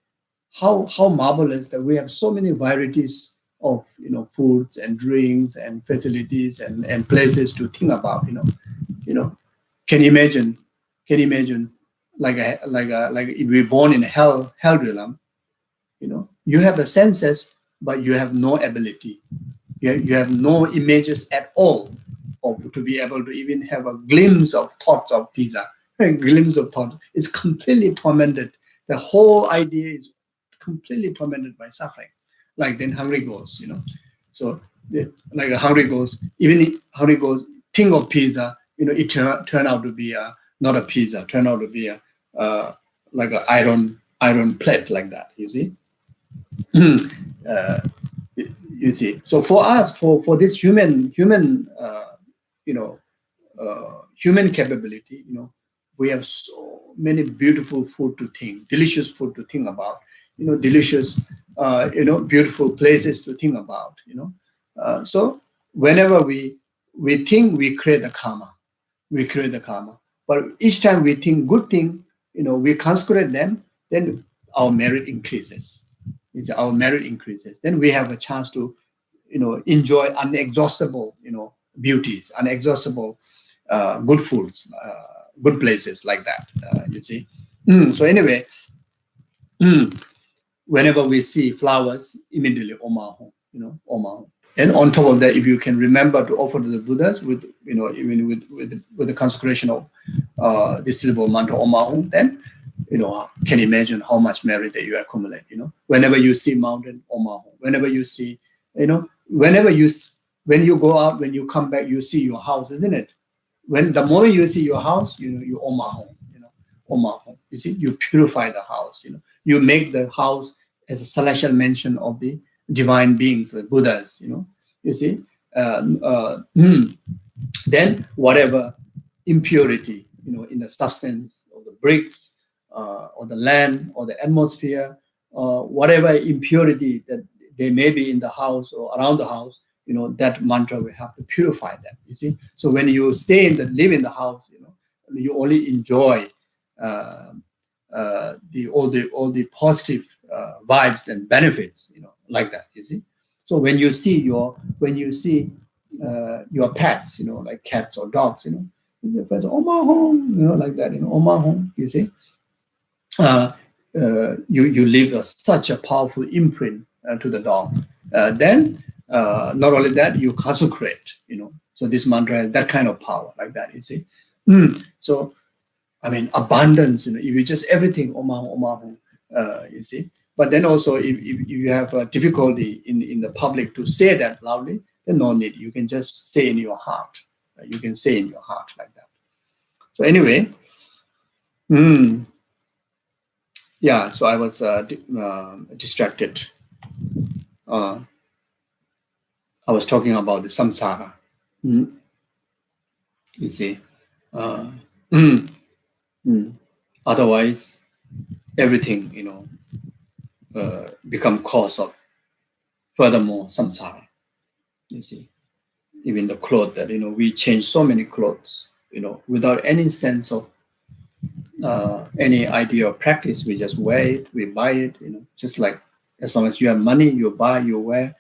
S1: how marvelous that we have so many varieties of foods and drinks and facilities and places to think about. Can you imagine like if we're born in a hell realm, you have the senses, but you have no ability. You have no images at all to be able to even have a glimpse of thoughts of pizza. A glimpse of thought. It's completely tormented The whole idea is completely tormented by suffering. Like then hungry ghost, So like a hungry ghost, even hungry ghost think of pizza, it turn out to be not a pizza, turn out to be a like an iron plate like that. You see. uh, you see. So for us, for this human you know human capability, we have so many beautiful food to think, delicious food to think about, delicious beautiful places to think about, so whenever we think, we create a karma, but each time we think good thing, we consecrate them, then our merit increases. Our merit increases, then we have a chance to enjoy unexhaustible beauties, unexhaustible good foods, good places like that. You see. So anyway, whenever we see flowers, immediately omahu, omahu. And on top of that, if you can remember to offer to the Buddhas with, even with the consecration of this syllable mantra omahu, then can imagine how much merit that you accumulate. Whenever you see mountain omahu, whenever you see, whenever when you go out, when you come back, you see your house, isn't it? When the moment you see your house, you omahu, omahu. You see, you purify the house. You make the house as a celestial mansion of the divine beings, the Buddhas. You see. Then whatever impurity, in the substance of the bricks, or the land, or the atmosphere, whatever impurity that they may be in the house or around the house, that mantra will have to purify them. You see, so when you live in the house, you only enjoy all the positive vibes and benefits, like that. You see, so when you see your pets, like cats or dogs, you say, "Oh my home," like that, "Oh my home." You see, you leave such a powerful imprint to the dog. Then, not only that, you consecrate. So this mantra has that kind of power, like that. You see, so I mean, abundance. If you just everything, omahu, omahu. You see, but then also if you have a difficulty in the public to say that loudly, then no need. You can just say in your heart. You can say in your heart like that. So anyway, yeah. So I was distracted. I was talking about the samsara. You see, otherwise everything become cause of furthermore samsara. You see, even the clothes that we change so many clothes without any sense of any idea of practice. We just wear it, we buy it, just like as long as you have money, you buy, you wear.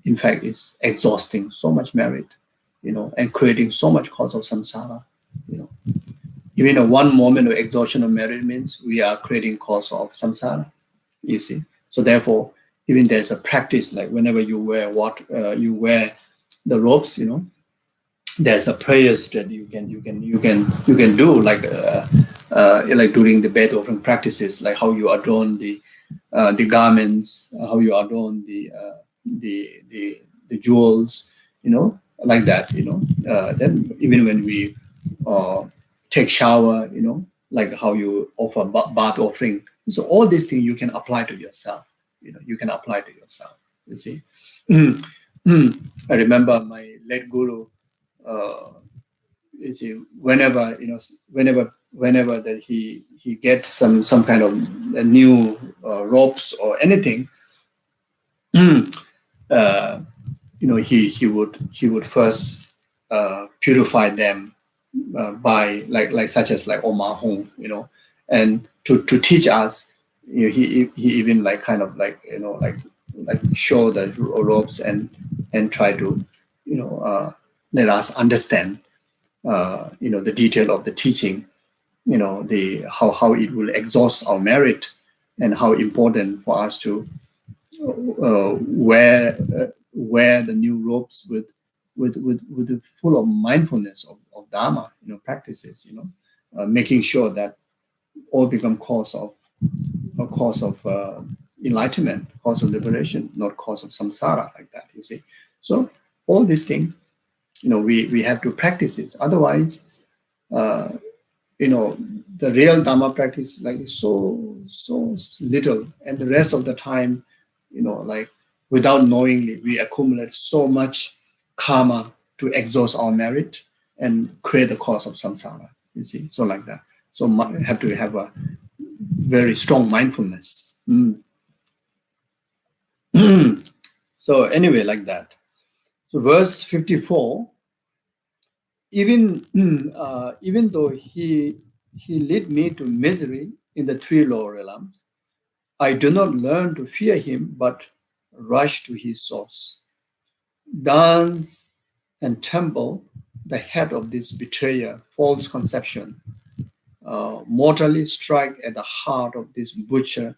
S1: In fact, it's exhausting so much merit, and creating so much cause of samsara. Even a one moment of exhaustion of merit means we are creating cause of samsara. You see, so therefore, even there's a practice like whenever you wear you wear the robes, there's a prayers that you can do like during the bed offering practices, like how you adorn the garments, how you adorn the jewels, like that. Then even when we take shower, like how you offer bath offering. So all these things you can apply to yourself. You can apply to yourself. You see. I remember my late guru. You see, whenever that he gets some kind of new ropes or anything, he would first purify them by like such as like omahong, and to teach us, he even like kind of like like show the ropes and try to let us understand the detail of the teaching, the how it will exhaust our merit, and how important for us to wear the new robes with the full of mindfulness of dharma, practices, making sure that all become cause of a cause of enlightenment, cause of liberation, not cause of samsara, like that, you see. So all these things, we have to practice it. Otherwise, the real Dharma practice like so little, and the rest of the time, like without knowingly, we accumulate so much karma to exhaust our merit and create the cause of samsara. You see, so like that. So have to have a very strong mindfulness. So anyway, like that. So verse 54. Even though he led me to misery in the three lower realms, I do not learn to fear him, but rush to his source. Dance and tremble, the head of this betrayer, false conception, mortally strike at the heart of this butcher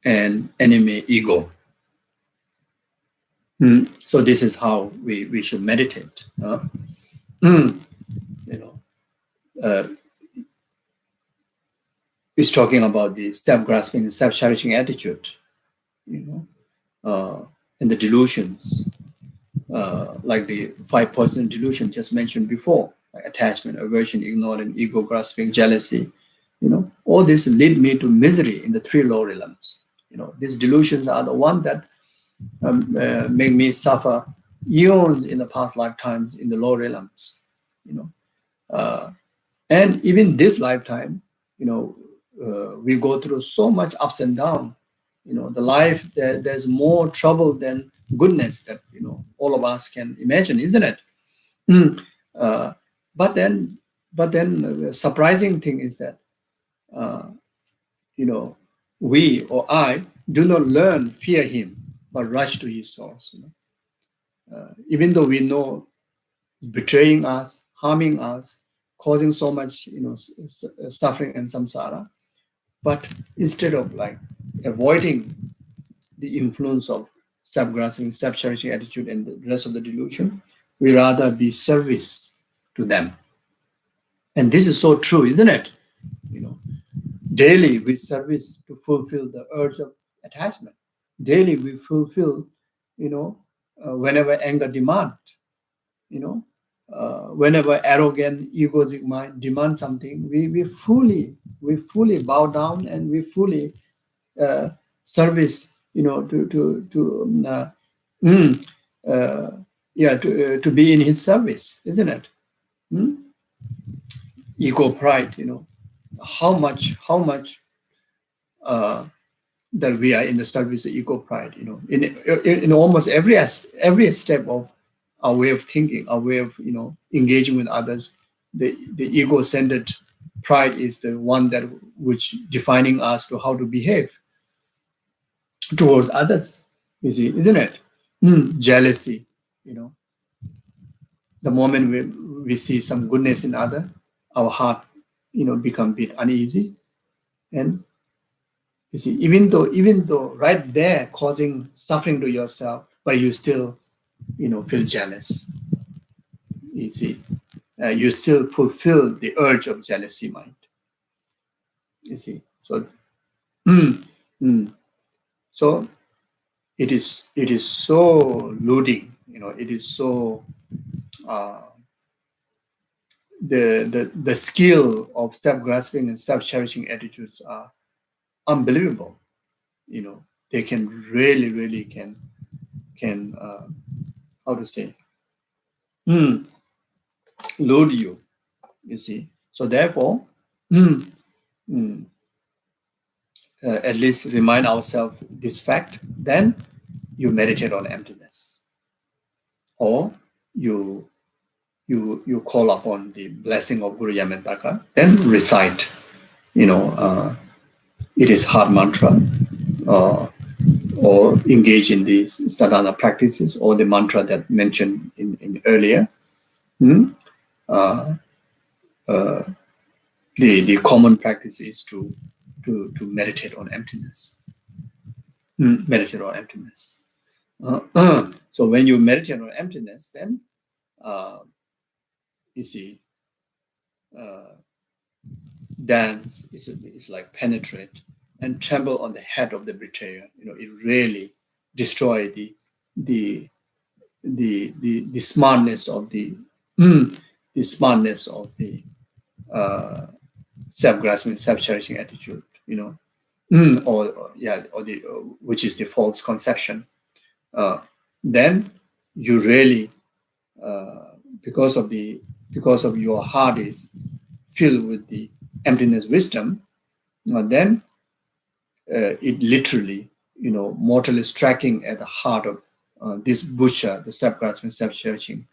S1: and enemy ego. So this is how we should meditate. It's talking about the self-grasping and self-cherishing attitude, and the delusions, like the 5% delusion just mentioned before, like attachment, aversion, ignorance, ego grasping, jealousy. All this lead me to misery in the three lower realms. These delusions are the one that make me suffer eons in the past lifetimes in the lower realms. And even this lifetime, we go through so much ups and downs. The life, there's more trouble than goodness that all of us can imagine, isn't it? Uh, but then, the surprising thing is that we or I do not learn fear him, but rush to his source. Even though we know betraying us, harming us, causing so much suffering and samsara, but instead of like avoiding the influence of self-grasping, self-cherishing attitude and the rest of the delusion, we rather be service to them. And this is so true, isn't it? Daily we service to fulfill the urge of attachment. Daily we fulfill, whenever anger demand, whenever arrogant, egoistic mind demands something, we fully bow down and we fully service, mm, to be in his service, isn't it? Ego pride, how much that we are in the service of ego pride, in almost every step of our way of thinking, our way of engaging with others. The ego-centered pride is the one that which defining us to how to behave towards others. You see, isn't it? Jealousy, the moment we see some goodness in other, our heart become a bit uneasy. And you see, even though right there causing suffering to yourself, but you still feel jealous. You see, you still fulfill the urge of jealousy mind. You see, so so it is so looting. It is so the skill of self-grasping and self-cherishing attitudes are unbelievable. They can really can how to say load you. You see, so therefore, at least remind ourselves this fact. Then you meditate on emptiness, or you call upon the blessing of Guru Yamantaka, then recite, it is heart mantra, or engage in these sadhana practices or the mantra that mentioned in earlier. The common practice is to meditate on emptiness. Meditate on emptiness. So when you meditate on emptiness, then you see, dance is like penetrate and trample on the head of the betrayer. It really destroy the smartness of the smartness of the self-grasping, self-cherishing attitude. Or the which is the false conception. Then you really, because of your heart is filled with the emptiness wisdom, then it literally, mortally striking at the heart of this butcher, the self-grasping, self-cherishing,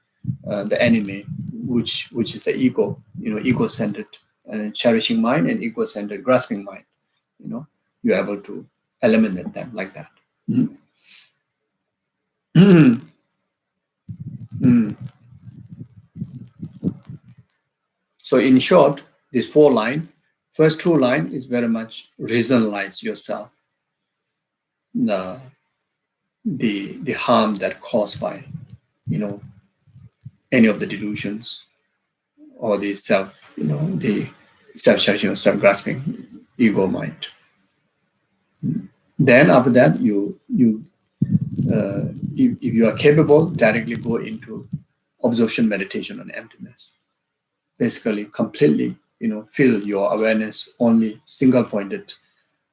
S1: the enemy, which is the ego, ego-centered cherishing mind and ego-centered grasping mind. You're able to eliminate them like that. Mm. Mm. Mm. So in short, this 4 line, first 2 line is very much rationalize yourself, the harm that caused by, any of the delusions or the the self-cherishing or self-grasping ego mind. Then after that, if you are capable, directly go into absorption meditation on emptiness. Basically, completely, fill your awareness only single pointed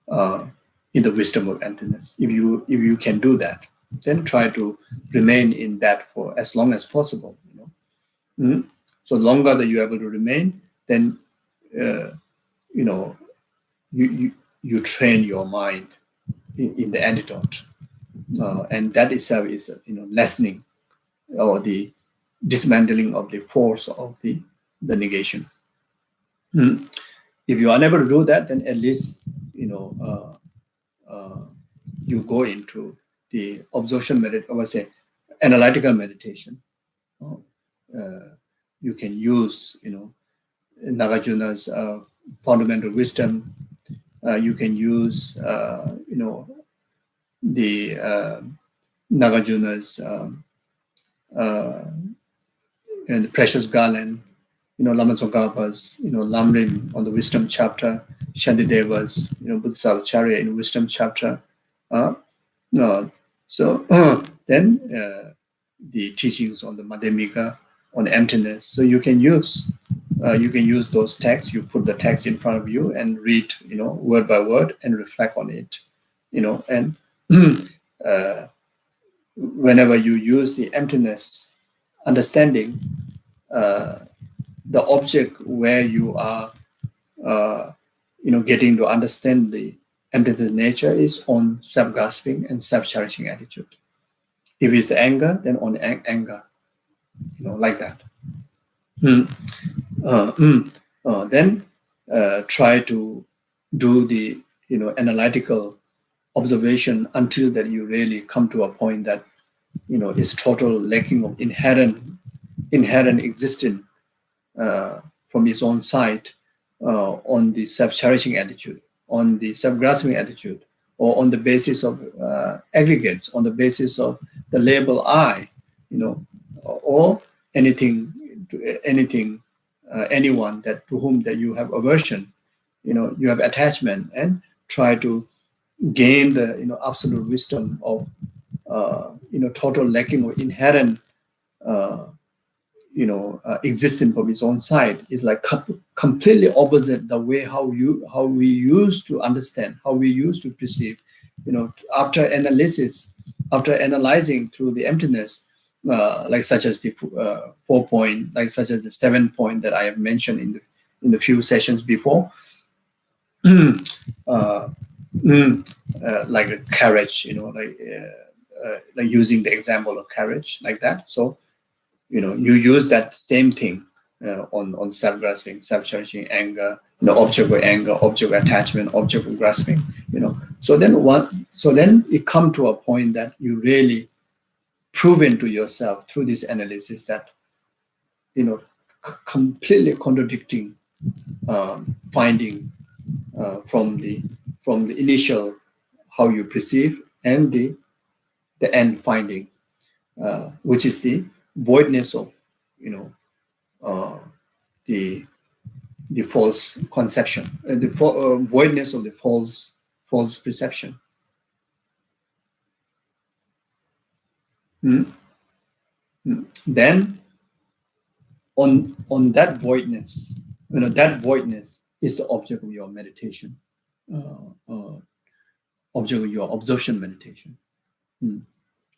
S1: in the wisdom of emptiness. If you can do that, then try to remain in that for as long as possible. So longer that you're able to remain, then you train your mind in the antidote, and that itself is lessening or the dismantling of the force of the negation. If you're unable to do that, then at least you go into the absorption meditation, I would say analytical meditation. You can use Nagarjuna's fundamental wisdom. You can use the Nagarjuna's and the precious garland, Lama Tsongkhapa's, Lamrim on the wisdom chapter, Shantideva's, Buddhasavacharya in wisdom chapter. So then the teachings on the Madhyamika, on emptiness. So you can use those texts. You put the text in front of you and read, word by word and reflect on it, and whenever you use the emptiness understanding, the object where you are, getting to understand the emptiness nature is on self-grasping and self-cherishing attitude. If it's anger, then on anger, like that. Then try to do the analytical observation until that you really come to a point that is total lacking of inherent existence from its own side on the self-cherishing attitude, on the self-grasping attitude, or on the basis of aggregates, on the basis of the label I, or anything, anyone that to whom that you have aversion, you have attachment, and try to gain the absolute wisdom of total lacking of inherent existence from its own side is like completely opposite the way how we used to understand, how we used to perceive. After analyzing through the emptiness, like such as the 4 point, like such as the 7 point that I have mentioned in the few sessions before, like a carriage, like using the example of carriage like that. So you use that same thing on self-grasping, self-cherishing, anger, object of anger, object of attachment, object of grasping, So then it come to a point that you really proven to yourself through this analysis that completely contradicting finding from the initial how you perceive and the end finding, which is the voidness of the false conception, the voidness of the false false perception. Mm. Then on that voidness, that voidness is the object of your meditation, object of your absorption meditation.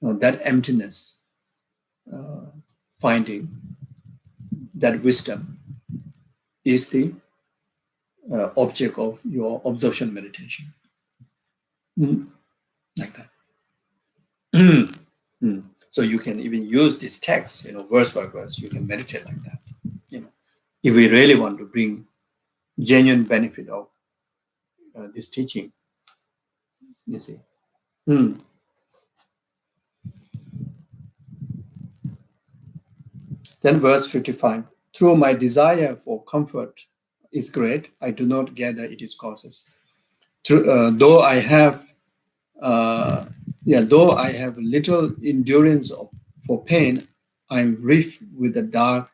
S1: That emptiness, finding that wisdom is the object of your absorption meditation. Like that. So you can even use this text, verse by verse. You can meditate like that. If we really want to bring genuine benefit of this teaching, you see. Then verse 55. Through my desire for comfort is great, I do not gather its causes. Though I have little endurance for pain, I'm rife with the dark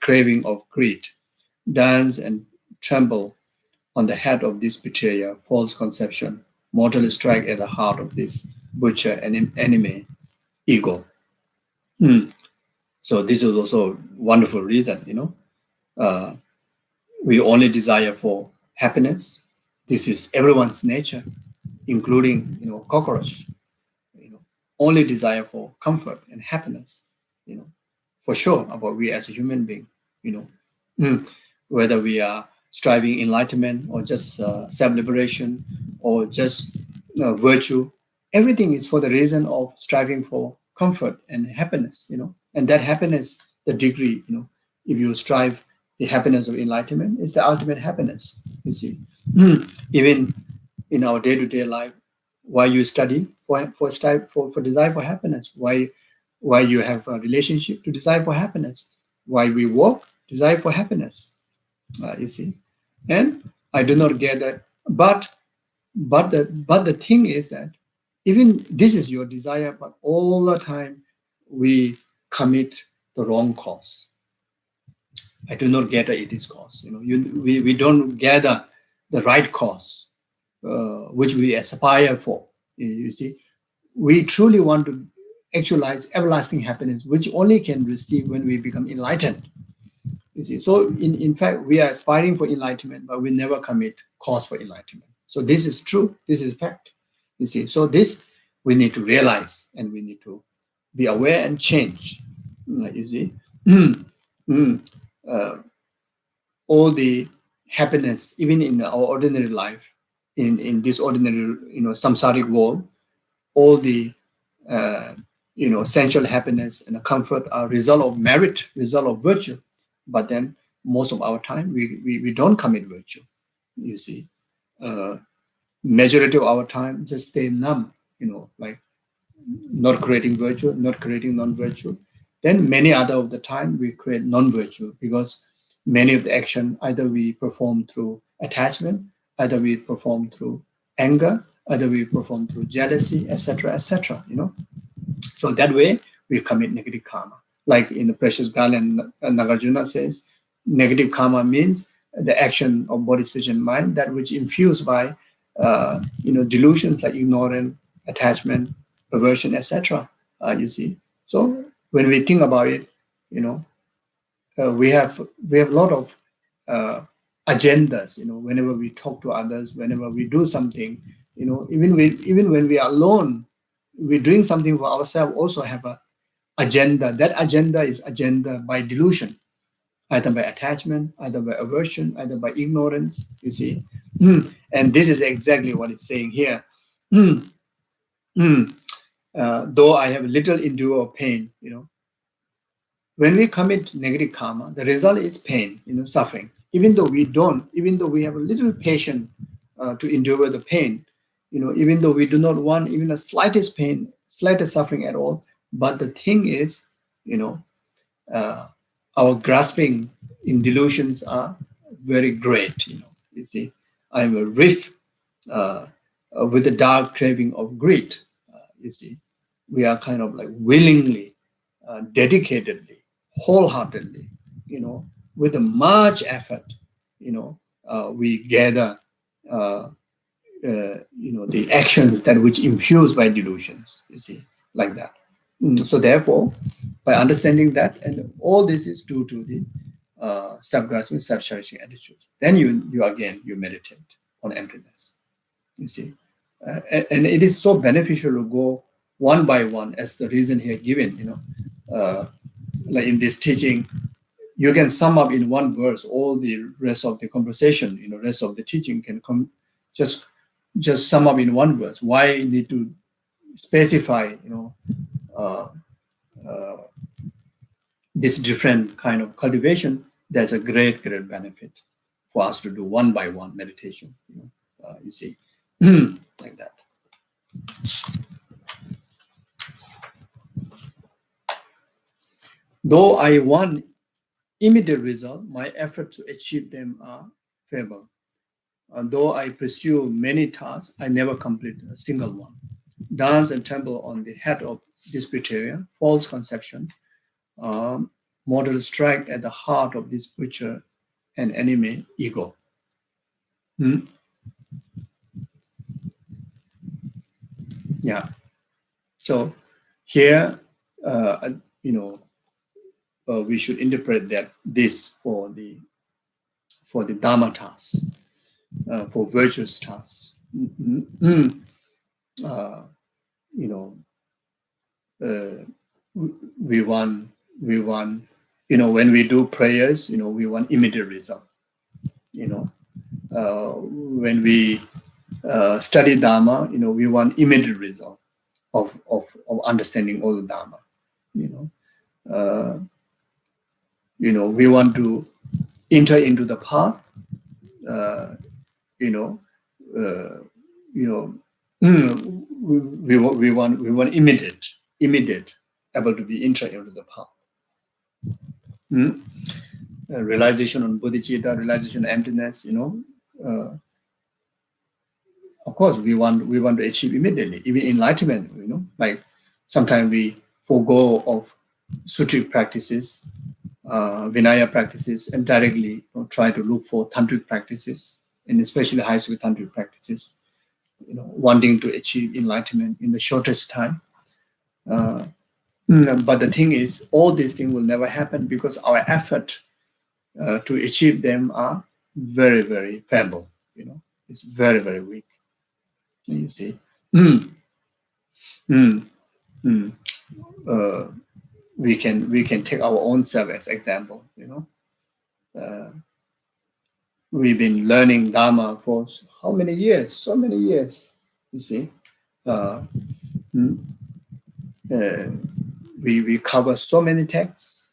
S1: craving of greed. Dance and tremble on the head of this betrayer, false conception, mortally strike at the heart of this butcher and enemy, ego. So this is also a wonderful reason, we only desire for happiness. This is everyone's nature, including, cockroach, only desire for comfort and happiness, for sure about we as a human being, whether we are striving enlightenment or just self-liberation or just virtue, everything is for the reason of striving for comfort and happiness, and that happiness, the degree, if you strive the happiness of enlightenment is the ultimate happiness, you see. Even in our day-to-day life, why you study for desire for happiness, why you have a relationship to desire for happiness, why we work desire for happiness, you see. And I do not get that, but the thing is that even this is your desire, but all the time we commit the wrong cause. I do not gather it is cause. We don't gather the right cause, which we aspire for. You see, we truly want to actualize everlasting happiness, which only can receive when we become enlightened. You see, so in fact, we are aspiring for enlightenment, but we never commit cause for enlightenment. So this is true. This is fact. You see, so this we need to realize and we need to be aware and change. You see. All the happiness, even in our ordinary life, in this ordinary, samsaric world, all the, sensual happiness and the comfort are result of merit, result of virtue. But then most of our time, we don't commit virtue, you see. Majority of our time just stay numb, like not creating virtue, not creating non-virtue. Then many other of the time we create non-virtue because many of the action either we perform through attachment, either we perform through anger, either we perform through jealousy, etc., etc. So that way we commit negative karma. Like in the Precious Garland, Nagarjuna says, negative karma means the action of body, speech, and mind that which infused by delusions like ignorance, attachment, aversion, etc. You see. So when we think about it, we have a lot of agendas. Whenever we talk to others, whenever we do something, even when we are alone, we're doing something for ourselves. Also have a agenda. That agenda is agenda by delusion, either by attachment, either by aversion, either by ignorance. You see, and this is exactly what it's saying here. Though I have little endure of pain, when we commit negative karma, the result is pain, suffering. Even though we have a little patience to endure the pain, even though we do not want even the slightest pain, slightest suffering at all. But the thing is, our grasping in delusions are very great. You see, I'm a riff with the dark craving of greed. You see, we are kind of like willingly, dedicatedly, wholeheartedly, with much effort, we gather the actions that which infused by delusions, you see, like that. So therefore, by understanding that, and all this is due to the self-grasping, self-cherishing attitudes, then you meditate on emptiness, you see. And it is so beneficial to go one by one, as the reason here given, like in this teaching, you can sum up in one verse all the rest of the conversation, rest of the teaching can come just sum up in one verse. Why you need to specify, uh, uh, this different kind of cultivation? There's a great benefit for us to do one by one meditation, you see, like that. Though I want immediate result, my efforts to achieve them are feeble. Though I pursue many tasks, I never complete a single one. Dance and temple on the head of this criteria, false conception, mortal strike at the heart of this butcher and enemy, ego. Yeah. So here, we should interpret that this for the dharma tasks, for virtuous tasks. We want, when we do prayers, we want immediate result. When we study Dharma, we want immediate result of understanding all the Dharma. We want to enter into the path. We want immediate, able to be enter into the path. Realization on bodhicitta, realization of emptiness. Of course, we want to achieve immediately, even enlightenment. Like sometimes we forego of sutric practices, Vinaya practices, and directly try to look for tantric practices, and especially high school tantric practices. Wanting to achieve enlightenment in the shortest time. But the thing is, all these things will never happen because our effort to achieve them are very, very feeble. It's very, very weak. You see. We can take our own self as example. We've been learning Dharma for how many years? So many years. You see. We cover so many texts.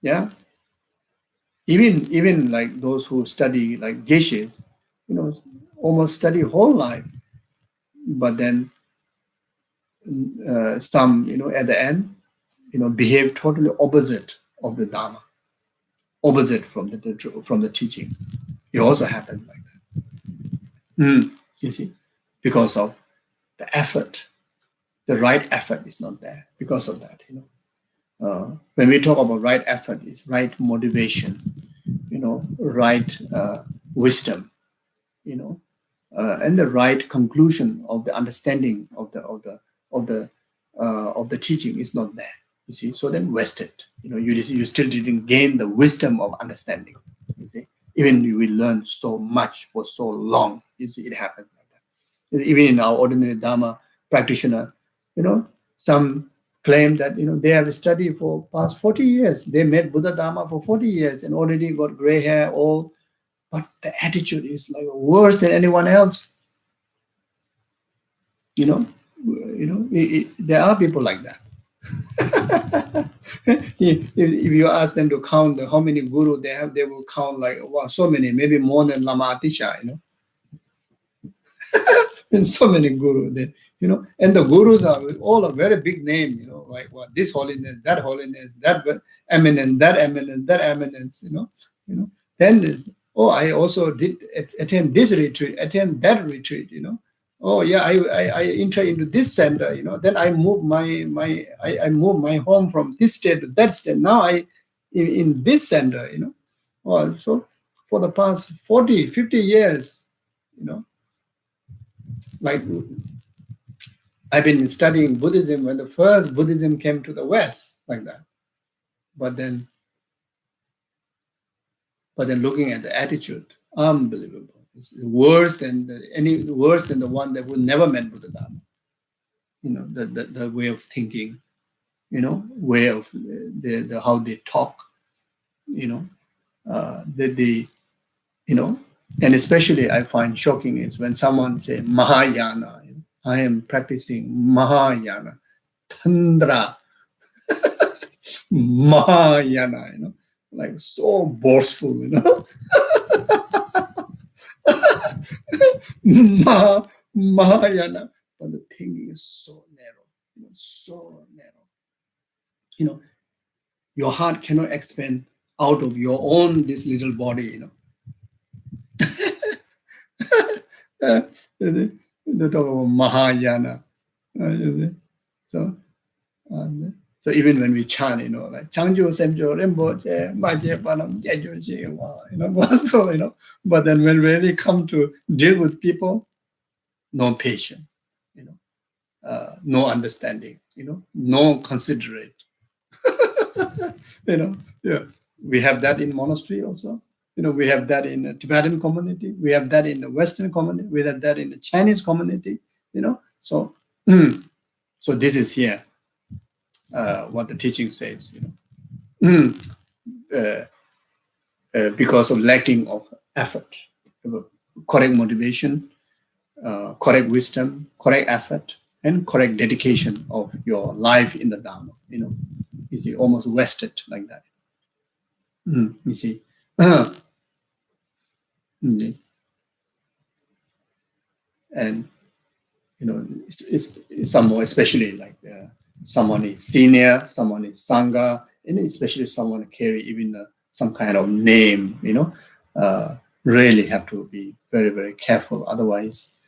S1: Yeah. Even like those who study like Geshes, almost study whole life, but then some, at the end, behave totally opposite of the Dharma, opposite from the teaching. It also happens like that. You see, because of the effort, the right effort is not there. Because of that, when we talk about right effort, it's right motivation, right wisdom, and the right conclusion of the understanding of the teaching is not there. You see, so then wasted. You still didn't gain the wisdom of understanding. You see, even we learn so much for so long. You see, it happens like that. Even in our ordinary Dharma practitioner, some claim that they have studied for past 40 years. They met Buddha Dharma for 40 years and already got gray hair, all, but the attitude is like worse than anyone else. There are people like that. if you ask them to count how many gurus they have, they will count like, wow, so many, maybe more than Lama Atisha, and so many gurus, and the gurus are all a very big name, like what, this holiness, that eminence, that eminence, that eminence, Then this, I also did attend this retreat, attend that retreat, Oh yeah, I enter into this center, Then I move I move my home from this state to that state. Now I in this center, So for the past 40, 50 years, like I've been studying Buddhism when the first Buddhism came to the West, like that. But then looking at the attitude, unbelievable. It's worse than worse than the one that would never met Buddha Dharma. The way of thinking, way of the how they talk, and especially I find shocking is when someone say Mahayana. I am practicing Mahayana, Tandra, Mahayana, like so boastful, Mahayana, but the thinking is so narrow, so narrow. Your heart cannot expand out of your own this little body, They talk about Mahayana. So, so even when we chant, like Changjo, Semjo, Rinpoche, Maje, Panam, Jeju, gospel, but then when we really come to deal with people, no patience, no understanding, no considerate. Yeah, we have that in monastery also. We have that in the Tibetan community. We have that in the Western community. We have that in the Chinese community. So so this is here what the teaching says. Because of lacking of effort, correct motivation, correct wisdom, correct effort, and correct dedication of your life in the Dharma. You see, almost wasted like that. You see. And it's some more, especially like someone is senior, someone is sangha, and especially someone carry even some kind of name. Really have to be very, very careful. Otherwise,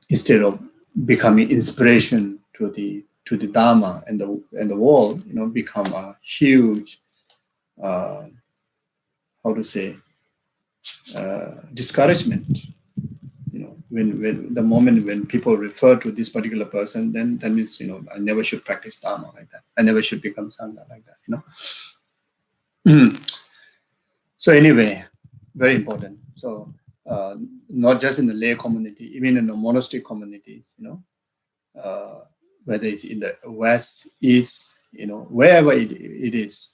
S1: instead of becoming inspiration to the Dharma and the world, become a huge, how to say, discouragement. When the moment when people refer to this particular person, then that means I never should practice Dharma like that. I never should become sangha like that. So anyway, very important. So not just in the lay community, even in the monastery communities, whether it's in the West, East, wherever it is,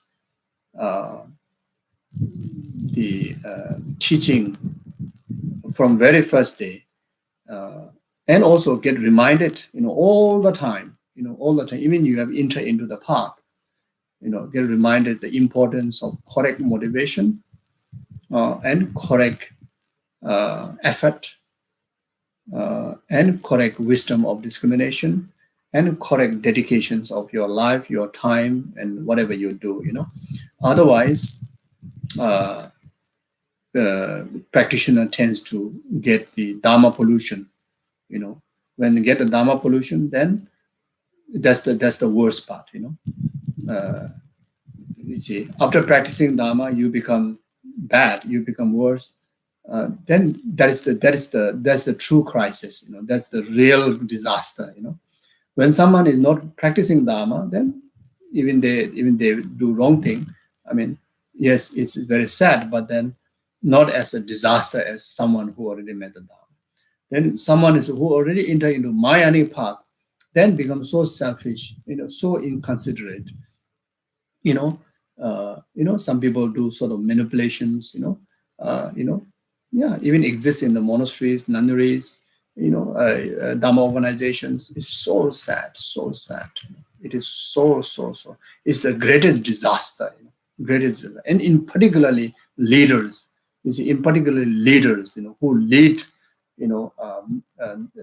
S1: the teaching from very first day, and also get reminded, all the time, even you have entered into the path, get reminded the importance of correct motivation and correct effort and correct wisdom of discrimination and correct dedications of your life, your time, and whatever you do, Otherwise, practitioner tends to get the Dharma pollution. When you get the Dharma pollution, then that's the worst part. You see, after practicing Dharma, you become bad, you become worse. Then that's the true crisis. That's the real disaster. When someone is not practicing Dharma, then even they do wrong thing. I mean, yes, it's very sad, but then not as a disaster as someone who already met the Dharma. Then someone who already entered into Mayanic path, then becomes so selfish, so inconsiderate. Some people do sort of manipulations. Even exist in the monasteries, nunneries, Dharma organizations. It's so sad, so sad. It is so. It's the greatest disaster, greatest disaster. And in particularly leaders, who lead,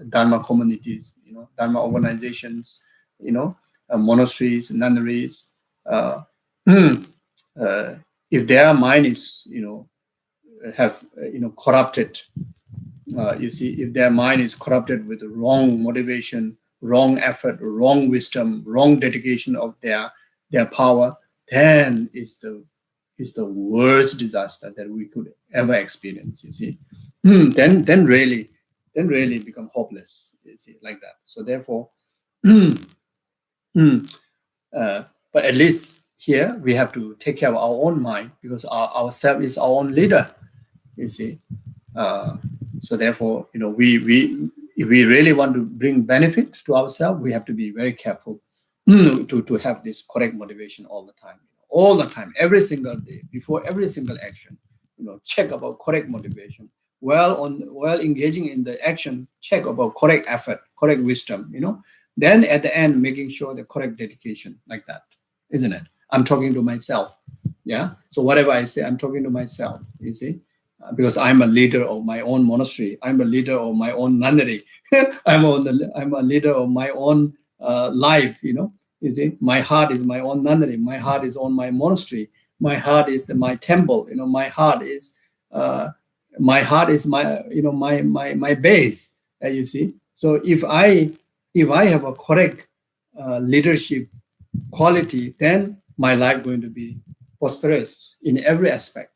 S1: Dharma communities, Dharma organizations, monasteries, nunneries. If their mind is, have, corrupted, if their mind is corrupted with wrong motivation, wrong effort, wrong wisdom, wrong dedication of their power, then it's is the worst disaster that we could ever experience, you see. then really become hopeless, you see, like that. So therefore, but at least here we have to take care of our own mind, because our self is our own leader, you see. So therefore, we if we really want to bring benefit to ourselves, we have to be very careful to have this correct motivation all the time, every single day, before every single action. Check about correct motivation. While engaging in the action, check about correct effort, correct wisdom. Then at the end, making sure the correct dedication, like that, isn't it? I'm talking to myself. Yeah. So whatever I say, I'm talking to myself. You see. Because I'm a leader of my own monastery. I'm a leader of my own nunnery. I'm a leader of my own life. You see, my heart is my own nunnery. My heart is on my monastery. My heart is my temple. My heart is my my base. You see. So if I have a correct leadership quality, then my life going to be prosperous in every aspect.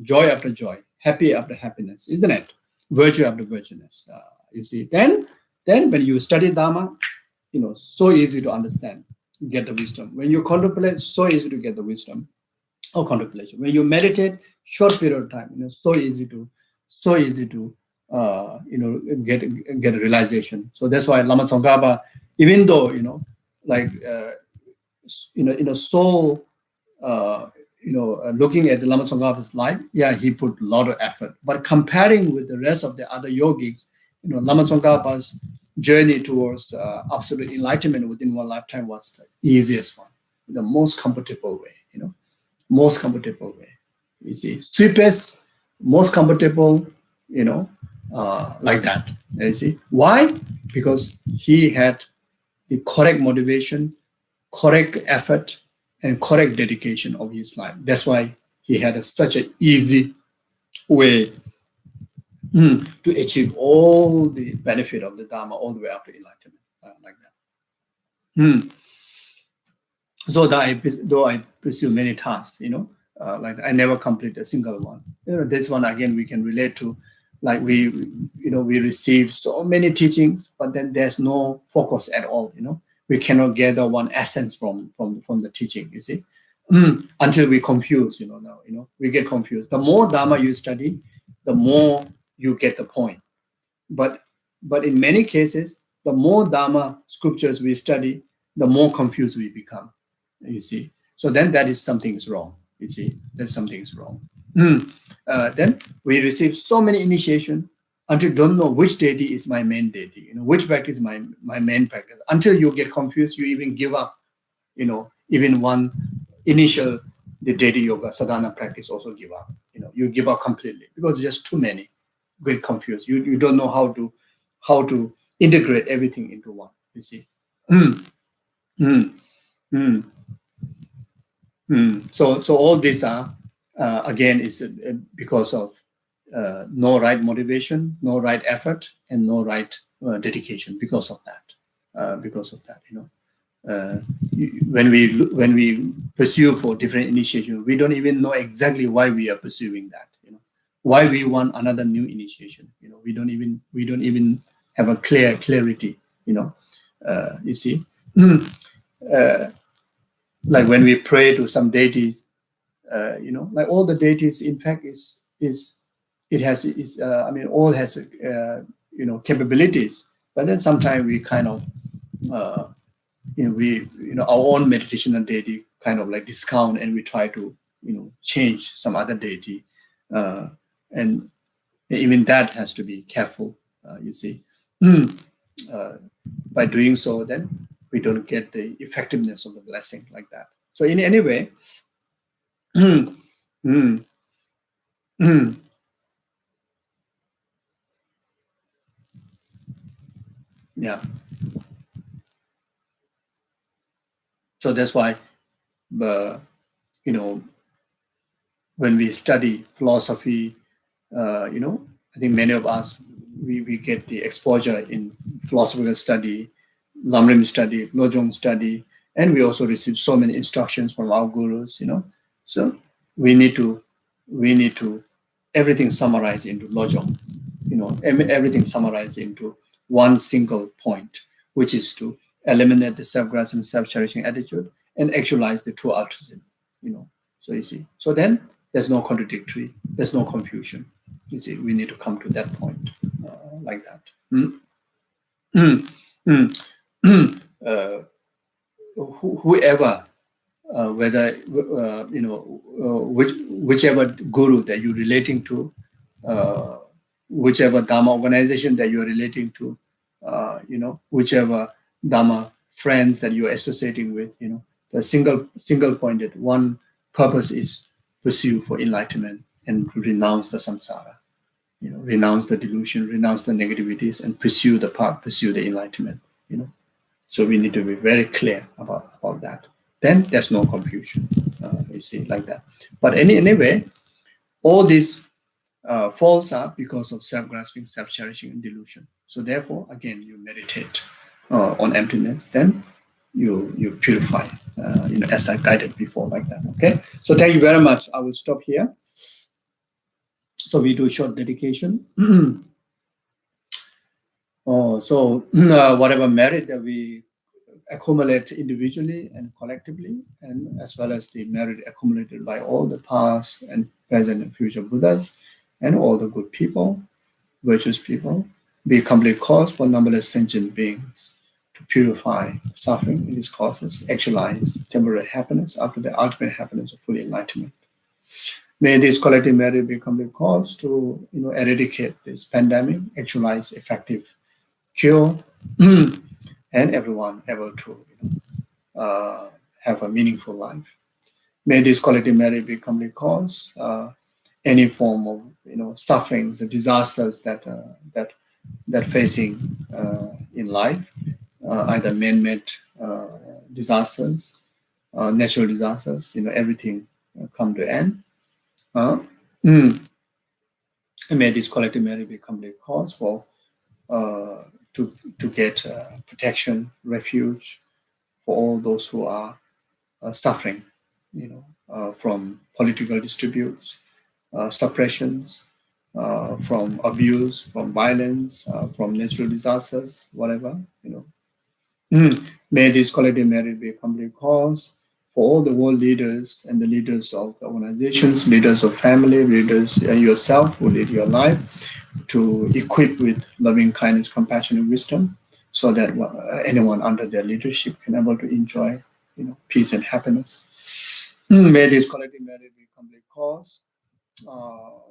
S1: Joy after joy, happy after happiness, isn't it? Virtue after virtueness. You see, then when you study Dharma, so easy to understand, get the wisdom. When you contemplate, so easy to get the wisdom of contemplation. When you meditate, short period of time, so easy to get a realization. So that's why Lama Tsongkhapa, even though like so looking at the Lama Tsongkhapa's life, yeah, he put a lot of effort. But comparing with the rest of the other yogis, Lama Tsongkhapa's journey towards absolute enlightenment within one lifetime was the easiest one, the most comfortable way. Most comfortable way. You see, sweetest, most comfortable. Like that. You see, why? Because he had the correct motivation, correct effort, and correct dedication of his life. That's why he had such an easy way to achieve all the benefit of the Dharma all the way up to enlightenment, like that. So though I pursue many tasks, like I never complete a single one. This one again we can relate to, like we receive so many teachings, but then there's no focus at all. We cannot gather one essence from the teaching. You see, until we confuse. We get confused. The more Dharma you study, the more you get the point. But in many cases, the more Dharma scriptures we study, the more confused we become. You see, so then that is something is wrong. You see, that something is wrong. Then we receive so many initiation until don't know which deity is my main deity. Which practice is my main practice. Until you get confused, you even give up. Even one initial the deity yoga sadhana practice also give up. You give up completely because just too many. Get confused. You don't know how to integrate everything into one. You see. So all these are again is because of no right motivation, no right effort, and no right dedication. Because of that, when we pursue for different initiation, we don't even know exactly why we are pursuing that. Why we want another new initiation. We don't even have a clarity. You see. Like when we pray to some deities, like all the deities, in fact, all has capabilities. But then sometimes we kind of, our own meditational deity kind of like discount, and we try to, change some other deity, and even that has to be careful. You see, by doing so, then we don't get the effectiveness of the blessing like that. So in any way, yeah. So that's why, when we study philosophy, I think many of us, we get the exposure in philosophical study, Lamrim study, Lojong study, and we also receive so many instructions from our gurus, So we need to everything summarized into Lojong, everything summarized into one single point, which is to eliminate the self-grasping, self-cherishing attitude and actualize the true altruism. So you see, so then there's no contradictory, there's no confusion. You see, we need to come to that point like that. Whoever, whether whichever guru that you're relating to, whichever Dharma organization that you're relating to, whichever Dharma friends that you're associating with, the single pointed one purpose is pursue for enlightenment and renounce the samsara, renounce the delusion, renounce the negativities, and pursue the path, pursue the enlightenment. So we need to be very clear about that. Then there's no confusion. You see, like that. But anyway, all these faults are because of self-grasping, self-cherishing, and delusion. So therefore, again, you meditate on emptiness, then you purify, as I guided before, like that. Okay. So thank you very much. I will stop here. So we do a short dedication. Whatever merit that we accumulate individually and collectively, and as well as the merit accumulated by all the past and present and future Buddhas and all the good people, virtuous people, be a complete cause for numberless sentient beings to purify suffering in these causes, actualize temporary happiness after the ultimate happiness of full enlightenment. May this collective merit be a complete cause to eradicate this pandemic, actualize effective cure, and everyone able to have a meaningful life. May this collective merit be complete cause any form of sufferings, disasters that facing in life, either man-made disasters, natural disasters, everything come to end. And may this collective merit be complete cause for to get protection, refuge for all those who are suffering, from political disputes, suppressions, from abuse, from violence, from natural disasters, whatever. May this collective merit be a complete cause for all the world leaders and the leaders of the organizations, leaders of family, leaders yourself who lead your life, to equip with loving kindness, compassion, and wisdom, so that anyone under their leadership can able to enjoy, peace and happiness. May this collective merit be a complete cause for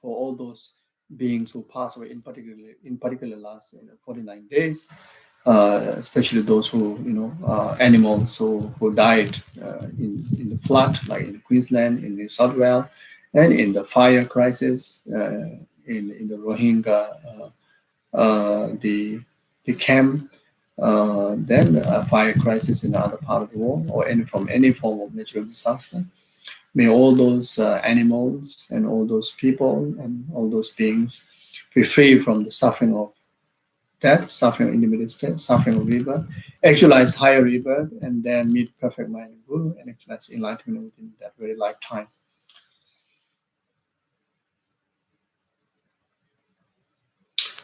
S1: all those beings who pass away, in particular last 49 days, especially those who animals who died in the flood, like in Queensland, in New South Wales, and in the fire crisis in the Rohingya, the camp, then a fire crisis in other part of the world, or from any form of natural disaster. May all those animals and all those people and all those beings be free from the suffering of death, suffering of intermediate state, suffering of rebirth, actualize higher rebirth, and then meet perfect mind and Guru, and actualize enlightenment within that very lifetime.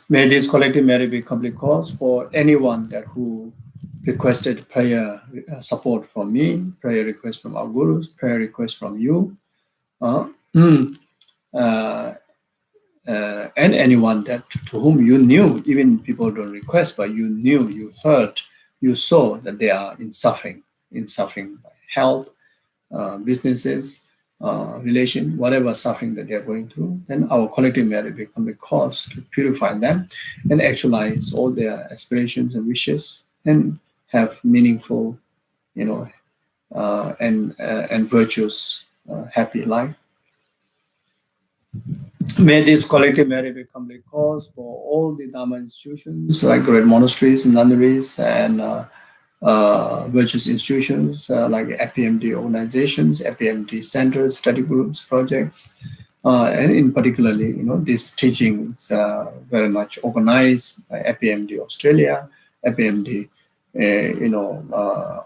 S1: May this collective merit be complete cause for anyone who requested prayer support from me, prayer request from our Gurus, prayer request from you, and anyone to whom you knew, even people don't request, but you knew, you heard, you saw that they are in suffering by health, businesses, relation, whatever suffering that they are going through, then our collective merit become a cause to purify them and actualize all their aspirations and wishes and have meaningful, and virtuous, happy life. May this collective merit become a cause for all the Dharma institutions, like great monasteries, nunneries, and virtuous institutions like FPMD organizations, FPMD centers, study groups, projects, and in particularly, these teachings very much organized by FPMD Australia, FPMD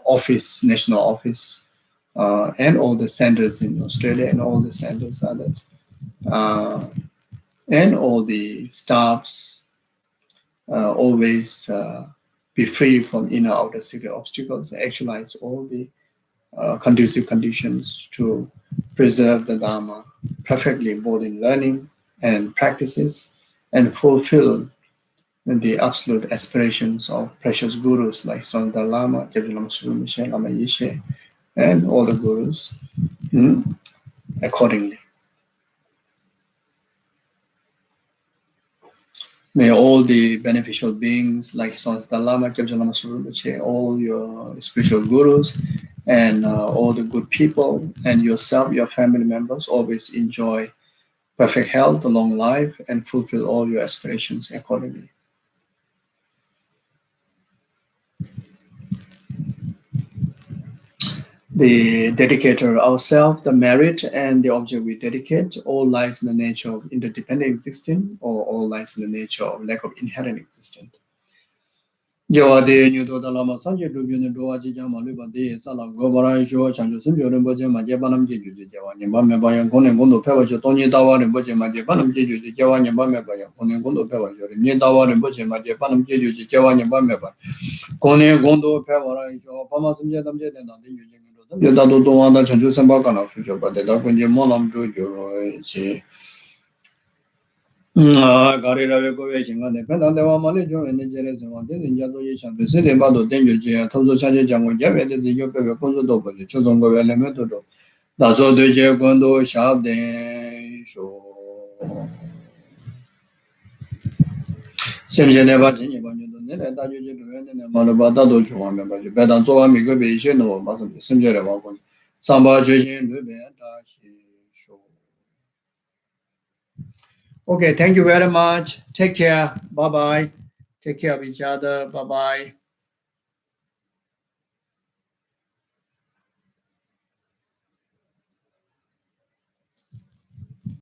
S1: office, national office, and all the centers in Australia and all the centers others, and all the staffs always be free from inner outer secret obstacles, actualize all the conducive conditions to preserve the Dharma perfectly, both in learning and practices, and fulfill the absolute aspirations of precious gurus like Santa Lama, Geshe, Lama Yeshe, and all the gurus accordingly. May all the beneficial beings like Santa Lama, Geshe, all your spiritual gurus, and all the good people, and yourself, your family members, always enjoy perfect health, a long life, and fulfill all your aspirations accordingly. The dedicator ourselves, the merit, and the object we dedicate all lies in the nature of interdependent existence, or all lies in the nature of lack of inherent existence. Jawade Nudo Lama Sanje Dubin Doaji Jamaluba de Sala Gobara Joa Chanjo Simjo Boja Majabanam Jeju Jawan Yambame Bayan Kone Gondo Pevajo Tony Dawa and Boja Majabanam Jeju Jawan Yambame Bayan Kone Gondo Pevajo, Nidawa and Boja Majabanam Jeju Jawan Yambame Kone Gondo Pevara Jo Pamasum Jedam Jedan Yadado Doana Chanjo Sambakana Fujo, but the Dakunje Monam Jojo. Garira Govation, dependent on Manager and the Jerusalem, then Yado the city about the danger jail, Tozo Chaja Jango Javet, the Yope Ponzo, the Chozongo Elementor. That's all the Jagondo sharp then show. Same Geneva, when you don't need that you do and Malabada dojo one member, you better so I'm a good vision or some Geneva. Samba Jujin, show. Okay, thank you very much. Take care. Bye bye. Take care of each other. Bye bye.